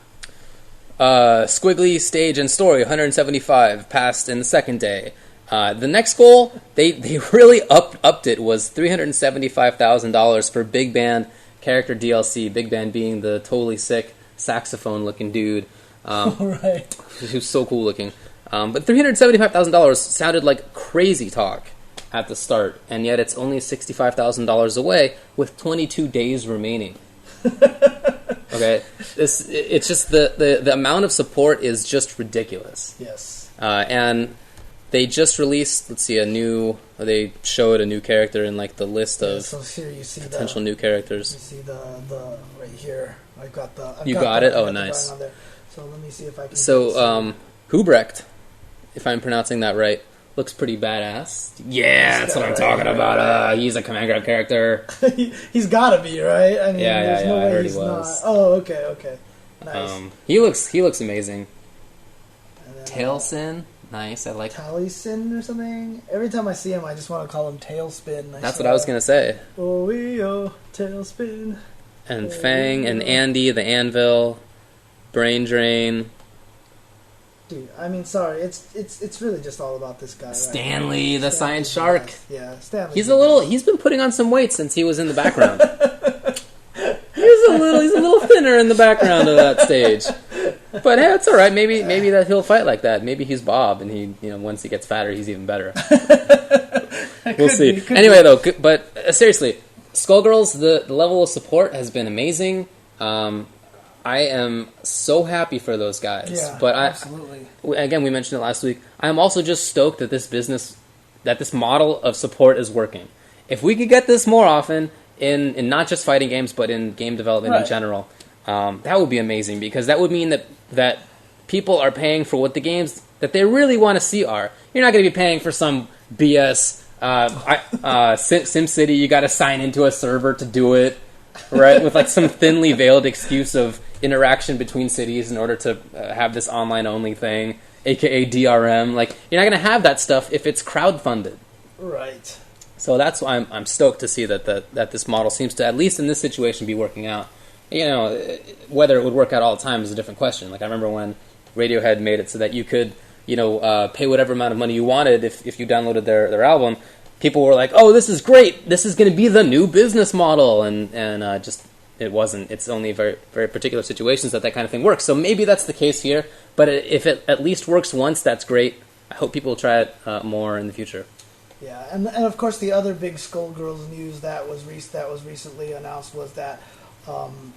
Squiggly stage and story 175 passed in the second day. The next goal they really upped it was $375,000 for Big Band character DLC. Big Band being the totally sick saxophone looking dude, Right. who's so cool looking. But $375,000 sounded like crazy talk at the start, and yet it's only $65,000 away with 22 days remaining. Okay, it's just the amount of support is just ridiculous. Yes. And they just released, they showed a new character in like the list of So here you see potential new characters. You see the right here. I've got the. You got it? Oh, nice. On there. So let me see if I can. So Hubrecht, if I'm pronouncing that right, looks pretty badass. Yeah, that's what I'm talking about. He's a command grab character. He's gotta be, right? I mean, Yeah, there's no I way heard he's he was. not. Oh, okay. Nice. He looks amazing. And then, Tailsin, nice. I like. Taliesin or something. Every time I see him, I just want to call him Tailspin. That's what I was gonna say. Oh, Tailspin. And Fang and Andy, the Anvil, Brain Drain. Dude, I mean, sorry, it's really just all about this guy. Stanley, right? the Science Shark. Yeah, Stanley. He's been putting on some weight since he was in the background. he's a little thinner in the background of that stage. But hey, it's all right. Maybe that he'll fight like that. Maybe he's Bob, and he once he gets fatter, he's even better. We'll see. Anyway, though, but seriously, Skullgirls, the level of support has been amazing. I am so happy for those guys. Yeah, but absolutely. Again, we mentioned it last week. I am also just stoked that this model of support is working. If we could get this more often in not just fighting games, but in game development in general, that would be amazing, because that would mean that people are paying for what the games that they really want to see are. You're not going to be paying for some BS SimCity. You got to sign into a server to do it, right? With like some thinly veiled excuse of interaction between cities in order to have this online only thing, aka DRM. Like, you're not going to have that stuff if it's crowdfunded. Right. So that's why I'm stoked to see that this model seems to, at least in this situation, be working out. Whether it would work out all the time is a different question. Like, I remember when Radiohead made it so that you could, pay whatever amount of money you wanted if you downloaded their album. People were like, "Oh, this is great! This is going to be the new business model," and just it wasn't. It's only very very particular situations that kind of thing works. So maybe that's the case here. But if it at least works once, that's great. I hope people will try it more in the future. Yeah, and of course the other big Skullgirls news that was recently announced was that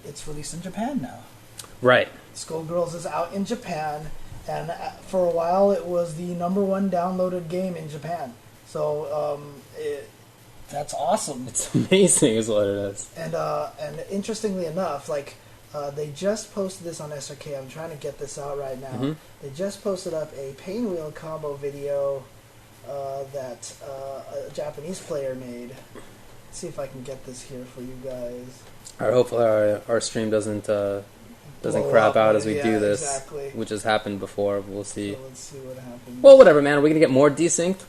it's released in Japan now. Right. Skullgirls is out in Japan, and for a while it was the #1 downloaded game in Japan. So that's awesome. It's amazing, is what it is. And interestingly enough, they just posted this on SRK. I'm trying to get this out right now. Mm-hmm. They just posted up a Painwheel combo video that a Japanese player made. Let's see if I can get this here for you guys. Hopefully our stream doesn't crap out as we do this, exactly. which has happened before. We'll see. So let's see what happens. Well, whatever, man. Are we going to get more desynced?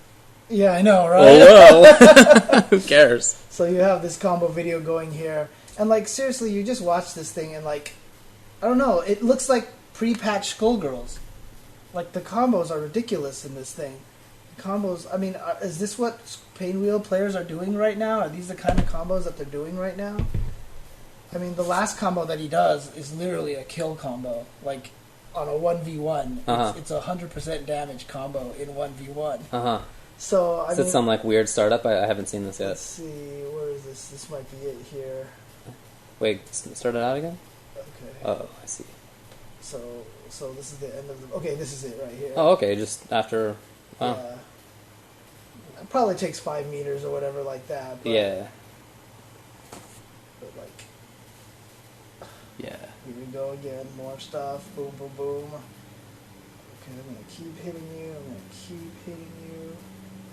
Yeah, I know, right? Oh, well. Who cares? So you have this combo video going here. And, seriously, you just watch this thing and, I don't know. It looks like pre-patched Skullgirls. The combos are ridiculous in this thing. The combos, I mean, is this what Painwheel players are doing right now? Are these the kind of combos that they're doing right now? I mean, the last combo that he does is literally a kill combo. On a 1v1. Uh-huh. It's a 100% damage combo in 1v1. Uh-huh. So, Is it some, weird startup? I haven't seen this yet. Let's see. Where is this? This might be it here. Wait, start it out again? Okay. Oh, I see. So this is the end of the... Okay, this is it right here. Oh, okay, just after... Oh. Yeah. It probably takes 5 meters or whatever like that. But, Yeah. But like, Yeah. here we go again. More stuff. Boom, boom, boom. Okay, I'm gonna keep hitting you. I'm gonna keep hitting you.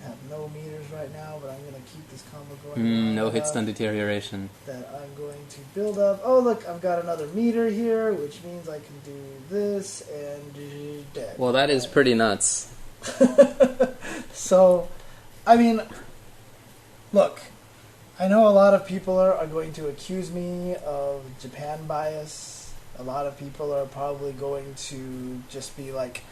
I have no meters right now, but I'm gonna keep this combo going. No hit stun deterioration. That I'm going to build up. Oh, look, I've got another meter here, which means I can do this and dead. Well, that is pretty nuts. So, I mean, look, I know a lot of people are going to accuse me of Japan bias. A lot of people are probably going to just be like,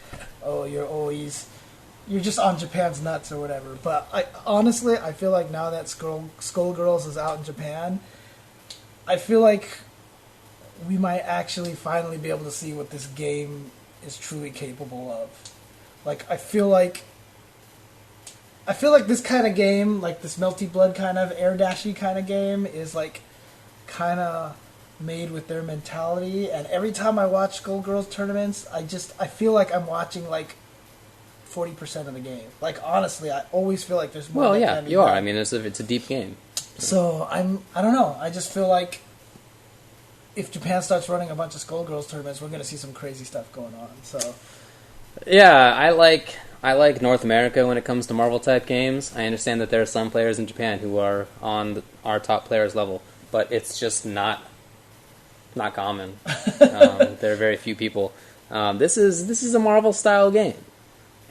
oh, you're just on Japan's nuts or whatever. But honestly, I feel like now that Skullgirls is out in Japan, I feel like we might actually finally be able to see what this game is truly capable of. Like, I feel like this kind of game, like this Melty Blood kind of air dashy kind of game, is like kind of made with their mentality. And every time I watch Skullgirls tournaments, I feel like I'm watching like 40% of the game. Like, honestly, I always feel like there's more. Well, yeah, you are. I mean, it's a deep game. So I don't know. I just feel like if Japan starts running a bunch of Skullgirls tournaments, we're going to see some crazy stuff going on. So yeah, I like North America when it comes to Marvel type games. I understand that there are some players in Japan who are on our top players level, but it's just not common. There are very few people. This is a Marvel style game.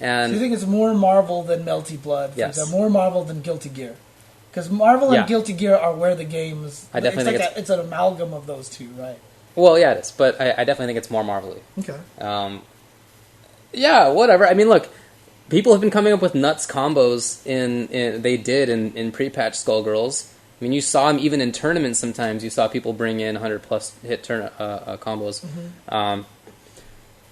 And so you think it's more Marvel than Melty Blood? Yes. Example, more Marvel than Guilty Gear? Because Marvel and Guilty Gear are where the games. I definitely think it's an amalgam of those two, right? Well, yeah, it is, but I definitely think it's more Marvel-y. Okay. Yeah, whatever. I mean, look, people have been coming up with nuts combos in pre-patch Skullgirls. I mean, you saw them even in tournaments sometimes. You saw people bring in 100-plus hit combos. Mm-hmm.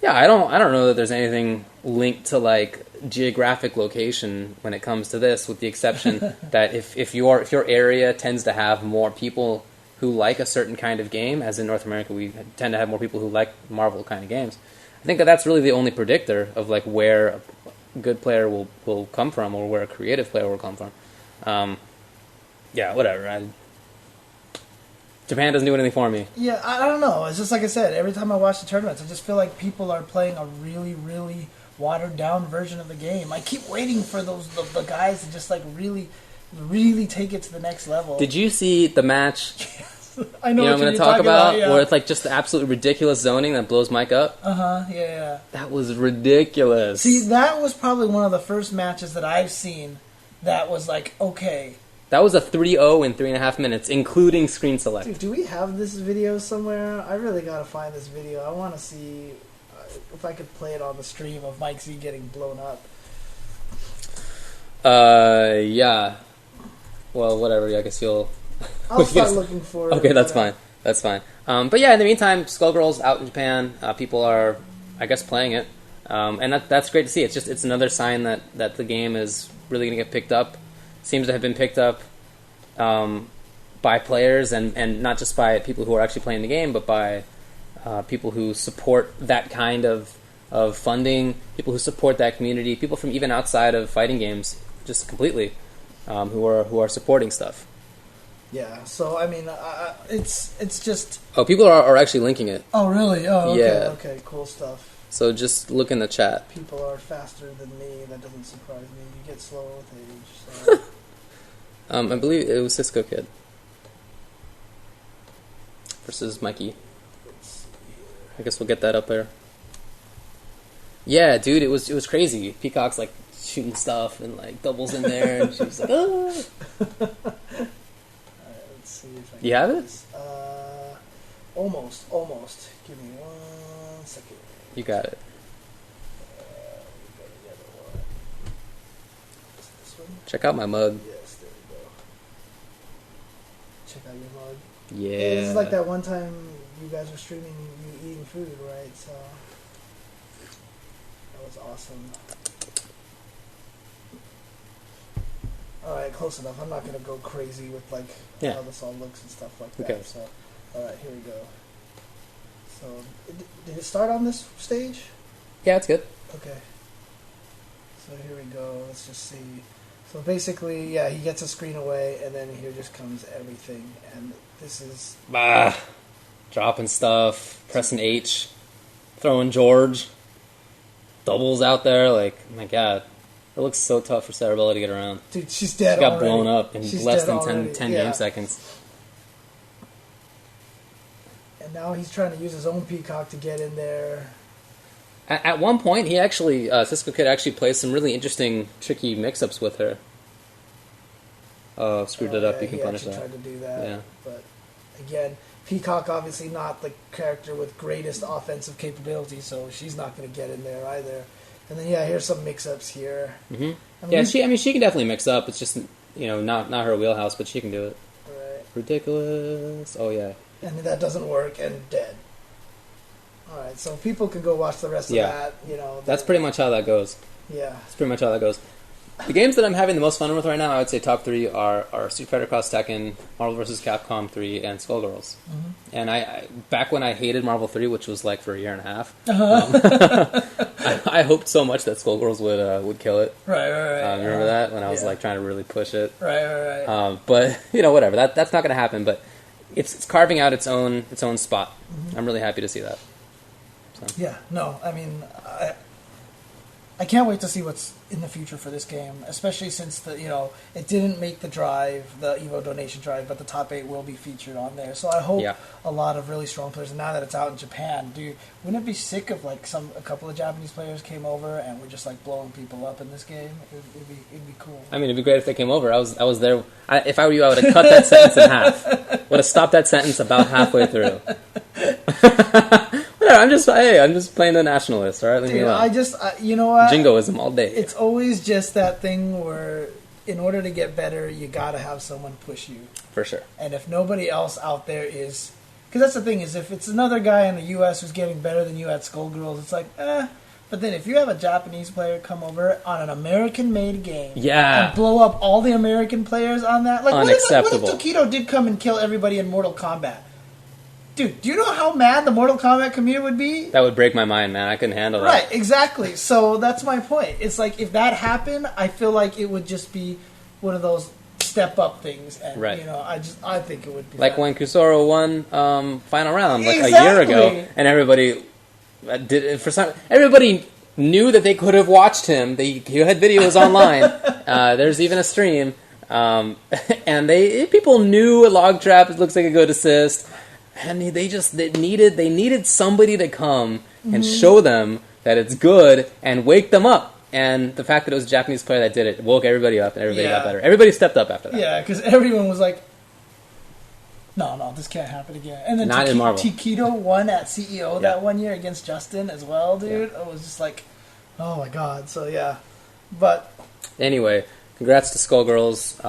Yeah, I don't know that there's anything linked to like geographic location when it comes to this, with the exception that if your area tends to have more people who like a certain kind of game, as in North America we tend to have more people who like Marvel kind of games. I think that's really the only predictor of like where a good player will come from, or where a creative player will come from. Yeah, whatever. Japan doesn't do anything for me. Yeah, I don't know. It's just like I said, every time I watch the tournaments, I just feel like people are playing a really, really watered-down version of the game. I keep waiting for the guys to just like really, really take it to the next level. Did you see the match? I know what what I'm going to talk about, where it's like just the absolutely ridiculous zoning that blows Mike up? Yeah. That was ridiculous. See, that was probably one of the first matches that I've seen that was like, okay. That was a 3-0 in 3.5 minutes, including screen select. Dude, do we have this video somewhere? I really gotta find this video. I want to see if I could play it on the stream of Mike Z getting blown up. Yeah. Well, whatever. I guess you'll. I'll start looking for it. Okay, that's fine. That's fine. But yeah, in the meantime, Skullgirls out in Japan. People are, I guess, playing it, and that's great to see. It's another sign that the game is really going to get picked up. Seems to have been picked up by players, and not just by people who are actually playing the game, but by people who support that kind of funding, people who support that community, people from even outside of fighting games, just completely, who are supporting stuff. Yeah, so I mean, it's just. Oh, people are actually linking it. Oh, really? Oh, okay. Yeah. Okay, cool stuff. So just look in the chat. People are faster than me. That doesn't surprise me. You get slower with age. So. I believe it was Cisco Kid versus Mikey. I guess we'll get that up there. Yeah, dude, it was crazy. Peacock's like shooting stuff and like doubles in there, and she was like, "Oh." Alright, let's see if I can You have it? this. Almost. Give me 1 second. You got it. We got the other one. Is it this one? Check out my mug. Yes, there we go. Check out your mug. Yeah. This is like that one time you guys were streaming you eating food, right? So that was awesome. Alright, close enough. I'm not going to go crazy with like how this all looks and stuff like that. Okay. So, alright, here we go. So, did it start on this stage? Yeah, it's good. Okay. So here we go. Let's just see. So basically, yeah, he gets a screen away, and then here just comes everything, and this is... Dropping stuff, pressing H, throwing George, doubles out there, like, my god. It looks so tough for Cerebella to get around. Dude, she's dead She got already. blown up in She's less dead than already. 10 Yeah. game seconds. And now he's trying to use his own Peacock to get in there. At one point, he actually, Cisco Kid actually plays some really interesting, tricky mix-ups with her. Oh, screwed it up. Yeah, You can punish he that. tried to do that. Yeah. But again, Peacock obviously not the character with greatest offensive capability, so she's not going to get in there either. And then here's some mix-ups here. Mm-hmm. I mean, she can definitely mix up. It's just not her wheelhouse, but she can do it. Right. Ridiculous. Oh yeah. And that doesn't work, and dead. All right, so people can go watch the rest of that. That's pretty much how that goes. Yeah. That's pretty much how that goes. The games that I'm having the most fun with right now, I would say top 3 are Street Fighter Cross Tekken, Marvel vs. Capcom 3, and Skullgirls. Mm-hmm. And I back when I hated Marvel 3, which was like for a year and a half, I hoped so much that Skullgirls would kill it. Right. Remember that when I was like trying to really push it. Right. But whatever. That's not going to happen. But it's carving out its own spot. Mm-hmm. I'm really happy to see that. So. Yeah. No. I mean, I can't wait to see what's in the future for this game, especially since it didn't make the drive, the Evo donation drive, but the top 8 will be featured on there. So I hope a lot of really strong players. And now that it's out in Japan, dude, wouldn't it be sick if like a couple of Japanese players came over and were just like blowing people up in this game? It'd be cool. I mean, it'd be great if they came over. I was there. If I were you, I would have cut that sentence in half. Would have stopped that sentence about halfway through. I'm just playing the nationalist, all right? Leave me alone. You know what? Jingoism all day. It's always just that thing where, in order to get better, you gotta have someone push you. For sure. And if nobody else out there is... Because that's the thing, is if it's another guy in the U.S. who's getting better than you at Skullgirls, it's like, But then if you have a Japanese player come over on an American-made game and blow up all the American players on that... Like, unacceptable. What if Tokido did come and kill everybody in Mortal Kombat? Dude, do you know how mad the Mortal Kombat community would be? That would break my mind, man. I couldn't handle that. Right, exactly. So that's my point. It's like, if that happened, I feel like it would just be one of those step-up things. And, I think it would be like fun. when Kusoro won Final Round, like Exactly. a year ago, and everybody everybody knew that they could have watched him. He had videos online. There's even a stream. And people knew Log Trap looks like a good assist. And they needed somebody to come and show them that it's good and wake them up. And the fact that it was a Japanese player that did it woke everybody up, and everybody got better. Everybody stepped up after that. Yeah, because everyone was like, no, this can't happen again. And then Not in Marvel. Takedo won at CEO that one year against Justin as well, dude. Yeah. It was just like, oh my god. So yeah, but anyway, congrats to Skullgirls.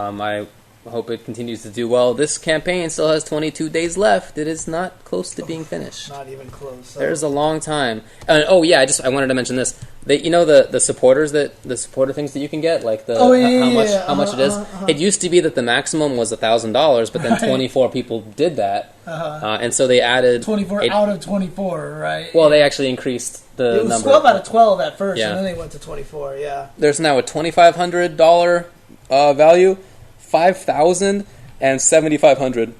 I hope it continues to do well. This campaign still has 22 days left. It is not close to being finished. Not even close. So. There's a long time. I wanted to mention this. The supporter things that you can get, like how much it is. It used to be that the maximum was $1,000, but then 24 people did that, and so they added 24 out of 24, right? Well, they actually increased the number. It was 12 out of 12 at first, and then they went to 24. Yeah. There's now a $2,500 value. 5,000 and 7,500.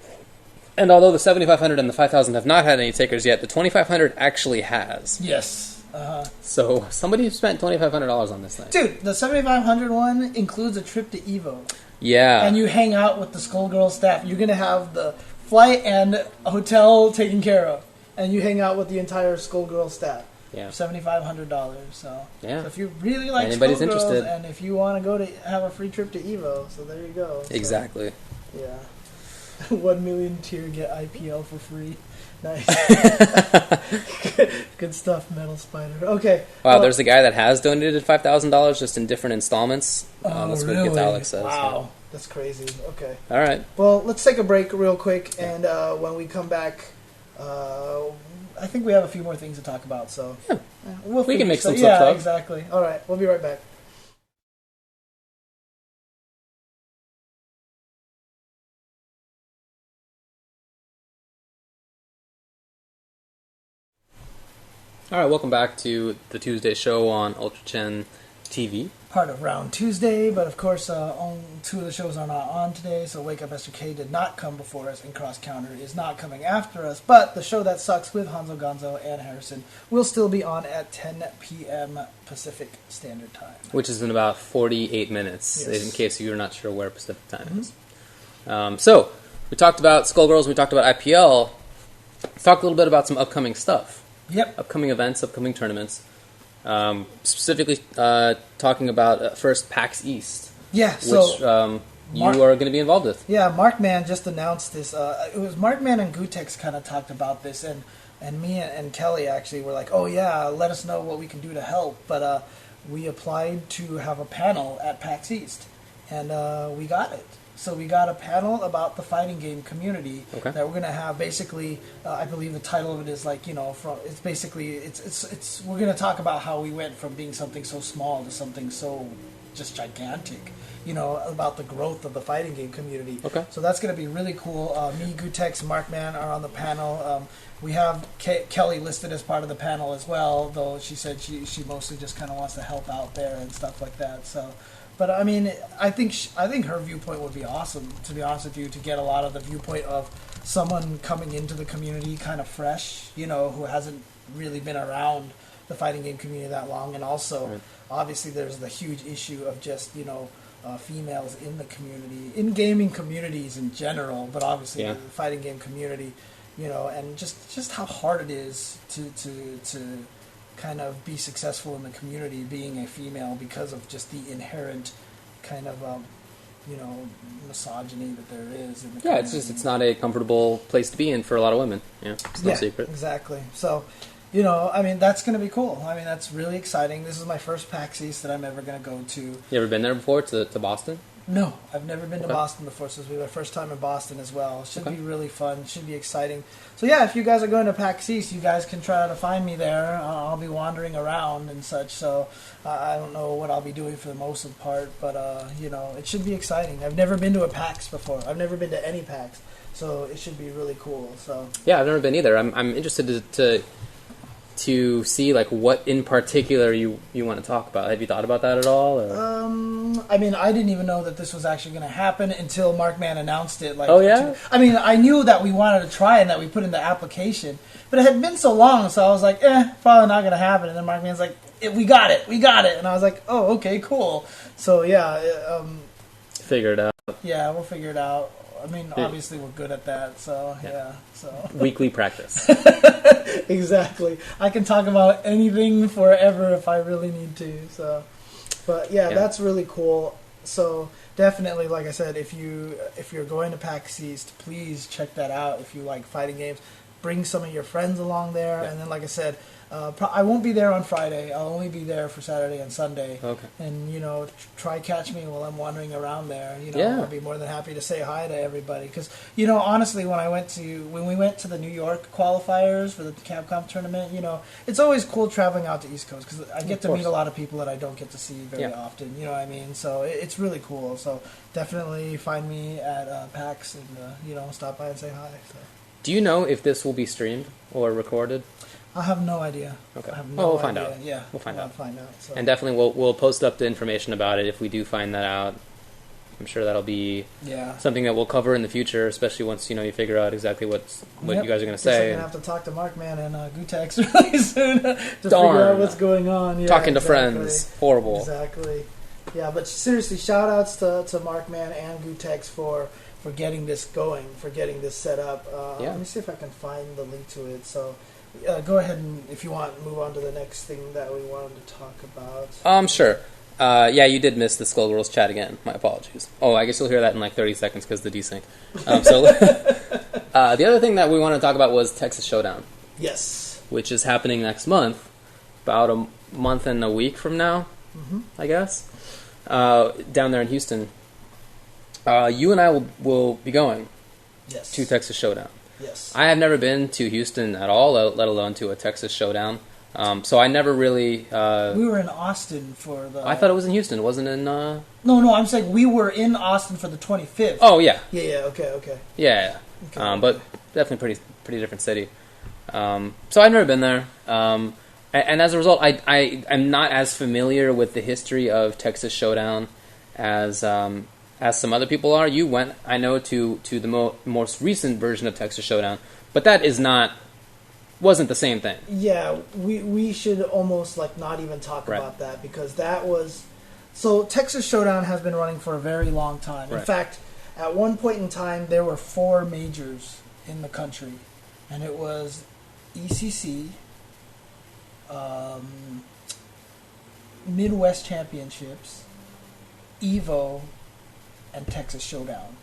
And although the 7,500 and the 5,000 have not had any takers yet, the 2,500 actually has. Yes. So somebody spent $2,500 on this thing. Dude, the 7,500 one includes a trip to Evo. Yeah. And you hang out with the Skullgirls staff. You're going to have the flight and hotel taken care of. And you hang out with the entire Skullgirls staff. Yeah. $7,500. So if you really like anybody's Skullgirls interested, and if you want to go to have a free trip to Evo, so there you go. So, exactly. Yeah. 1 million tier get IPL for free. Nice. Good stuff, Metal Spider. Okay. Wow, there's a guy that has donated $5,000 just in different installments. That's really? What Alex says. Wow. That's crazy. Okay. All right. Well, let's take a break real quick, and when we come back, I think we have a few more things to talk about, so we can make some stuff up. Yeah, exactly. All right, we'll be right back. All right, welcome back to the Tuesday show on UltraChenTV. part of Round Tuesday, but of course, two of the shows are not on today, so Wake Up SRK did not come before us, and Cross Counter is not coming after us, but the show that sucks with Hanzo Gonzo and Harrison will still be on at 10 p.m. Pacific Standard Time. Which is in about 48 minutes, Yes. in case you're not sure where Pacific Time is. So, we talked about Skullgirls, we talked about IPL. Let's talk a little bit about some upcoming stuff. Yep. Upcoming events, upcoming tournaments. Specifically talking about first PAX East, Yeah, which you are going to be involved with. Yeah, Markman just announced this. It was Markman and Gutex kind of talked about this, and me and Kelly actually were like, oh yeah, let us know what we can do to help. But we applied to have a panel at PAX East, and we got it. So we got a panel about the fighting game community that we're going to have. Basically, I believe the title of it is like, it's basically it's we're going to talk about how we went from being something so small to something so just gigantic. About the growth of the fighting game community. Okay. So that's going to be really cool. Me, Gutex, and Markman are on the panel. We have Kelly listed as part of the panel as well, though she said she mostly just kind of wants to help out there and stuff like that. So. But I mean, I think her viewpoint would be awesome. To be honest with you, to get a lot of the viewpoint of someone coming into the community kind of fresh, who hasn't really been around the fighting game community that long, and also obviously there's the huge issue of just females in the community, in gaming communities in general, but obviously the fighting game community, and just how hard it is to kind of be successful in the community being a female because of just the inherent kind of misogyny that there is in the community. It's not a comfortable place to be in for a lot of women. It's no secret. Exactly. So I mean, that's going to be cool. I mean, that's really exciting. This is my first PAX East that I'm ever going to go to. You ever been there before, to Boston? No, I've never been to Boston before, so this will be my first time in Boston as well. Should be really fun. Should be exciting. So yeah, if you guys are going to PAX East, you guys can try to find me there. I'll be wandering around and such, so I don't know what I'll be doing for the most of the part, but it should be exciting. I've never been to a PAX before. I've never been to any PAX, so it should be really cool. So yeah, I've never been either. I'm interested to see like what in particular you want to talk about. Have you thought about that at all? Or? I mean, I didn't even know that this was actually going to happen until Markman announced it. Like, oh yeah. I mean, I knew that we wanted to try and that we put in the application, but it had been so long, so I was like, probably not going to happen. And then Markman's like, we got it, and I was like, oh, okay, cool. So yeah, figure it out. Yeah, we'll figure it out. I mean, obviously we're good at that, so yeah. So weekly practice. Exactly. I can talk about anything forever if I really need to. So, but yeah, that's really cool. So definitely, like I said, if you're going to PAX East, please check that out. If you like fighting games, bring some of your friends along there, and then, like I said, I won't be there on Friday. I'll only be there for Saturday and Sunday. Okay. And, try catch me while I'm wandering around there. I'd be more than happy to say hi to everybody. Because, honestly, when we went to the New York qualifiers for the Capcom tournament, it's always cool traveling out to East Coast because I get to meet a lot of people that I don't get to see very often. You know what I mean? So it's really cool. So definitely find me at PAX and, stop by and say hi. So. Do you know if this will be streamed or recorded? I have no idea. Okay. We'll find out. Yeah, we'll find out. So. And definitely we'll post up the information about it if we do find that out. I'm sure that'll be something that we'll cover in the future, especially once you figure out exactly what you guys are going to say. I'm going to have to talk to Markman and Gutex really soon to figure out what's going on. Yeah, Talking to friends. Horrible. Exactly. Yeah, but seriously, shout-outs to Markman and Gutex for getting this going, for getting this set up. Let me see if I can find the link to it. So go ahead and, if you want, move on to the next thing that we wanted to talk about. Sure. You did miss the Skullgirls chat again. My apologies. Oh, I guess you'll hear that in like 30 seconds because of the desync. The other thing that we wanted to talk about was Texas Showdown. Yes. Which is happening next month, about a month and a week from now, I guess, down there in Houston. You and I will be going to Texas Showdown. Yes. I have never been to Houston at all, let alone to a Texas Showdown. So I never really... we were in Austin for the... I thought it was in Houston. It wasn't in... No, I'm saying we were in Austin for the 25th. Oh, yeah. Yeah, okay. Yeah. But definitely pretty different city. So I've never been there. And And as a result, I'm not as familiar with the history of Texas Showdown as some other people are. You went, I know, to the most recent version of Texas Showdown, but that wasn't the same thing. Yeah, we should almost like not even talk about that, because that was... So Texas Showdown has been running for a very long time. In fact, at one point in time, there were 4 majors in the country, and it was ECC, Midwest Championships, Evo, and Texas Showdown.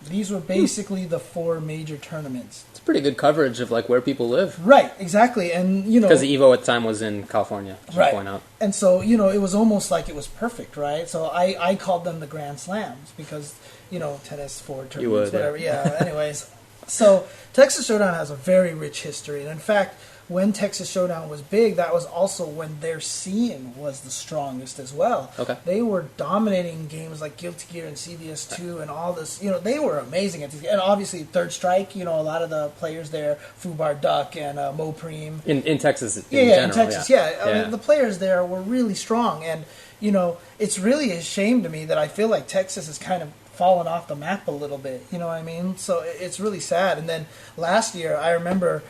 These were basically the 4 major tournaments. It's pretty good coverage of like where people live. Right, exactly. And because the Evo at the time was in California, right. Point out. And so, it was almost like it was perfect, right? So I called them the Grand Slams because, tennis, forward tournaments, whatever. Yeah, anyways. So Texas Showdown has a very rich history. And in fact, when Texas Showdown was big, that was also when their scene was the strongest as well. Okay. They were dominating games like Guilty Gear and CVS2 and all this. They were amazing at this. And obviously, Third Strike, a lot of the players there, Fubar Duck and Mopreme. In Texas, in Texas, yeah. I mean, the players there were really strong. And, it's really a shame to me that I feel like Texas has kind of fallen off the map a little bit. You know what I mean? So it's really sad. And then last year, I remember...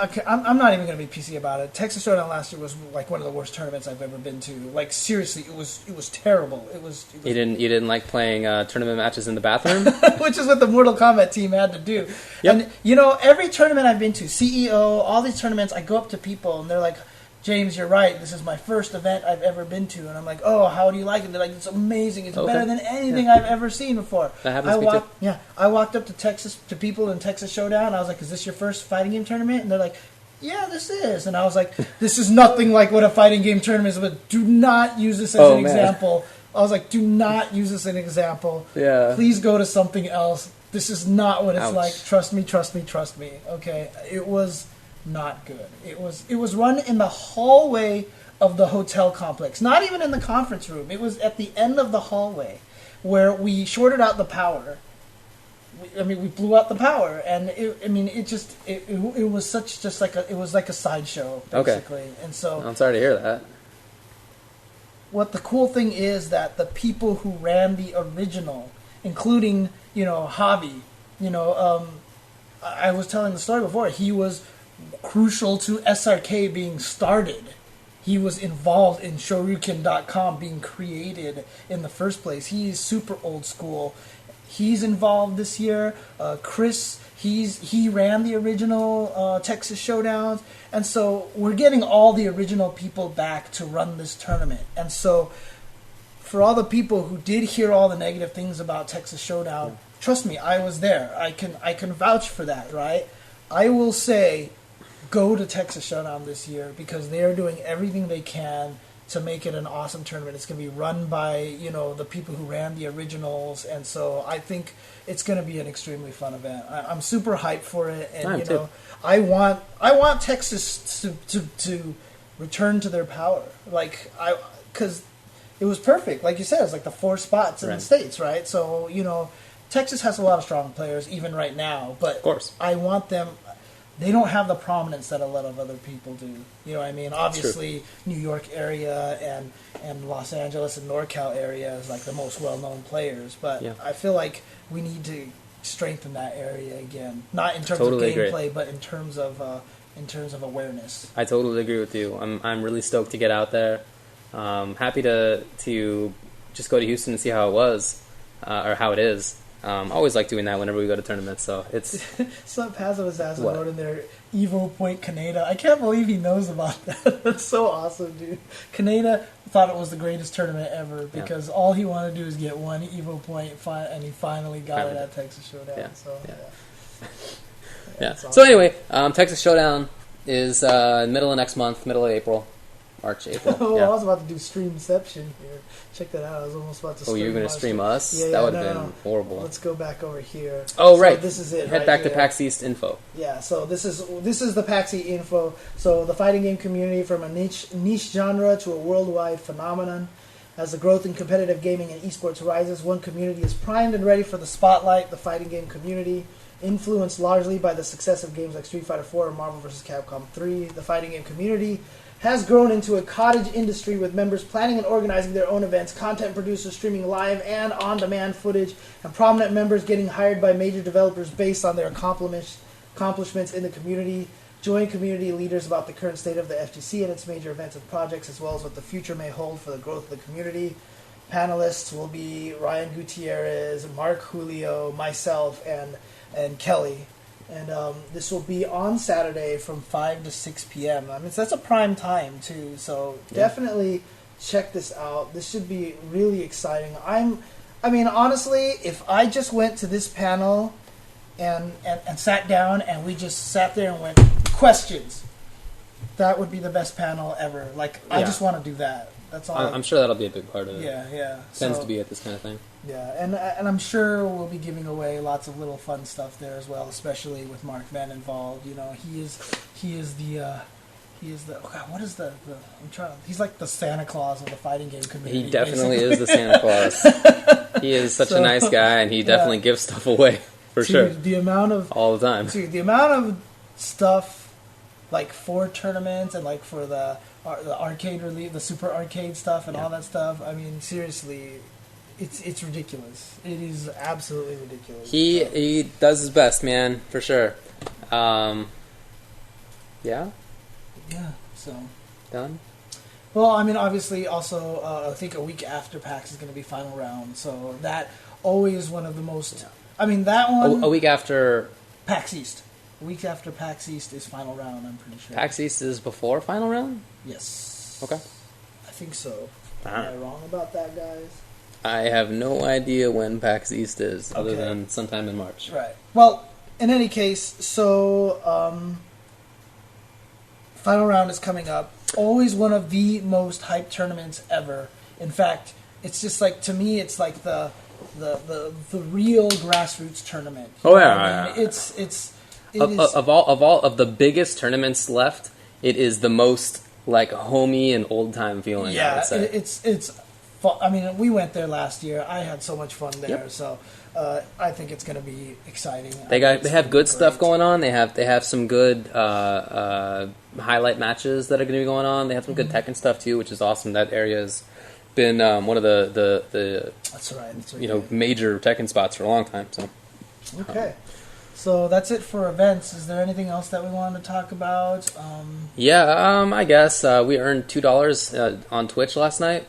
Okay, I'm not even going to be PC about it. Texas Showdown last year was like one of the worst tournaments I've ever been to. Like seriously, it was terrible. It was You didn't like playing tournament matches in the bathroom, which is what the Mortal Kombat team had to do. Yep. And every tournament I've been to, CEO, all these tournaments, I go up to people and they're like, "James, you're right. This is my first event I've ever been to." And I'm like, "Oh, how do you like it?" They're like, "It's amazing. It's better than anything I've ever seen before." That happens to me too. Yeah, I walked up to people in Texas Showdown. And I was like, "Is this your first fighting game tournament?" And they're like, "Yeah, this is." And I was like, "This is nothing like what a fighting game tournament is, but do not use this as an example." I was like, "Do not use this as an example. Yeah. Please go to something else. This is not what it's Ouch. like. Trust me, trust me, trust me." Okay, it was not good. It was run in the hallway of the hotel complex, not even in the conference room. It was at the end of the hallway where we shorted out the power. We blew out the power, and it was like a sideshow basically. Okay. And so I'm sorry to hear that. What the cool thing is that the people who ran the original, including Javi, I was telling the story before. He was crucial to SRK being started. He was involved in Shoryuken.com being created in the first place. He is super old school. He's involved this year. Chris, he ran the original Texas Showdowns. And so we're getting all the original people back to run this tournament. And so for all the people who did hear all the negative things about Texas Showdown, trust me, I was there. I can vouch for that, right? I will say, go to Texas Showdown this year because they are doing everything they can to make it an awesome tournament. It's going to be run by, the people who ran the originals, and so I think it's going to be an extremely fun event. I'm super hyped for it, and I want Texas to return to their power, because it was perfect, like you said. It's like the 4 spots in the states, right? So Texas has a lot of strong players even right now, but of course, I want them. They don't have the prominence that a lot of other people do. You know what I mean? Obviously, New York area and Los Angeles and NorCal area is like the most well-known players. But I feel like we need to strengthen that area again. Not in terms of gameplay, but in terms of awareness. I totally agree with you. I'm really stoked to get out there. Happy to just go to Houston and see how it was or how it is. I always like doing that whenever we go to tournaments, so it's... Some passive assassin wrote in there, Evo Point Kaneda. I can't believe he knows about that. That's so awesome, dude. Kaneda thought it was the greatest tournament ever because all he wanted to do is get one Evo Point, and he finally got it at Texas Showdown. Yeah. So, Awesome. So anyway, Texas Showdown is middle of next month, middle of April. March, April. I was about to do Streamception here. Check that out. I was almost about to stream. Oh, you're going to stream us? Yeah, that would have been horrible. Let's go back over here. Oh, right. This is it. Head back to PAX East Info. Yeah, so this is the PAX East Info. So the fighting game community from a niche genre to a worldwide phenomenon. As the growth in competitive gaming and esports rises, one community is primed and ready for the spotlight, the fighting game community. Influenced largely by the success of games like Street Fighter 4 or Marvel vs. Capcom 3, the fighting game community has grown into a cottage industry with members planning and organizing their own events, content producers streaming live and on-demand footage, and prominent members getting hired by major developers based on their accomplishments in the community. Join community leaders about the current state of the FGC and its major events and projects, as well as what the future may hold for the growth of the community. Panelists will be Ryan Gutierrez, Mark Julio, myself, and Kelly. And this will be on Saturday from 5 to 6 p.m. I mean, so that's a prime time, too. So definitely check this out. This should be really exciting. I mean, honestly, if I just went to this panel and sat down and we just sat there and went, questions, that would be the best panel ever. Like, I just want to do that. That's all. I'm sure that'll be a big part of it. Yeah. Tends to be at this kind of thing. Yeah, and I'm sure we'll be giving away lots of little fun stuff there as well, especially with Mark Van involved. You know, he is the oh God, what is the he's like the Santa Claus of the fighting game community. He definitely is the Santa Claus. He is such a nice guy, and he definitely gives stuff away for sure. The amount of all the time. The amount of stuff like for tournaments and like for the arcade release, the super arcade stuff and all that stuff. I mean, seriously, it's ridiculous. It is absolutely ridiculous. He does his best, man, for sure. Yeah. So done. Well, I mean, obviously, also I think a week after PAX is going to be final round. So that always one of the most. I mean, that one. A week after PAX East. A week after PAX East is final round, I'm pretty sure. PAX East is before final round? Yes. Okay. I think so. Am I wrong about that, guys? I have no idea when PAX East is, other than sometime in March. Right. Well, in any case, so final round is coming up. Always one of the most hyped tournaments ever. In fact, it's just like, to me, it's like the real grassroots tournament. Oh yeah, It's of all of the biggest tournaments left, it is the most like homey and old time feeling. Yeah, I would say. it's fun. I mean, we went there last year. I had so much fun there. Yep. So I think it's going to be exciting. They have good stuff going on. They have some good highlight matches that are going to be going on. They have some good Tekken stuff too, which is awesome. That area has been one of the That's right. You know, major Tekken spots for a long time. So okay. So that's it for events. Is there anything else that we wanted to talk about? I guess we earned $2 on Twitch last night.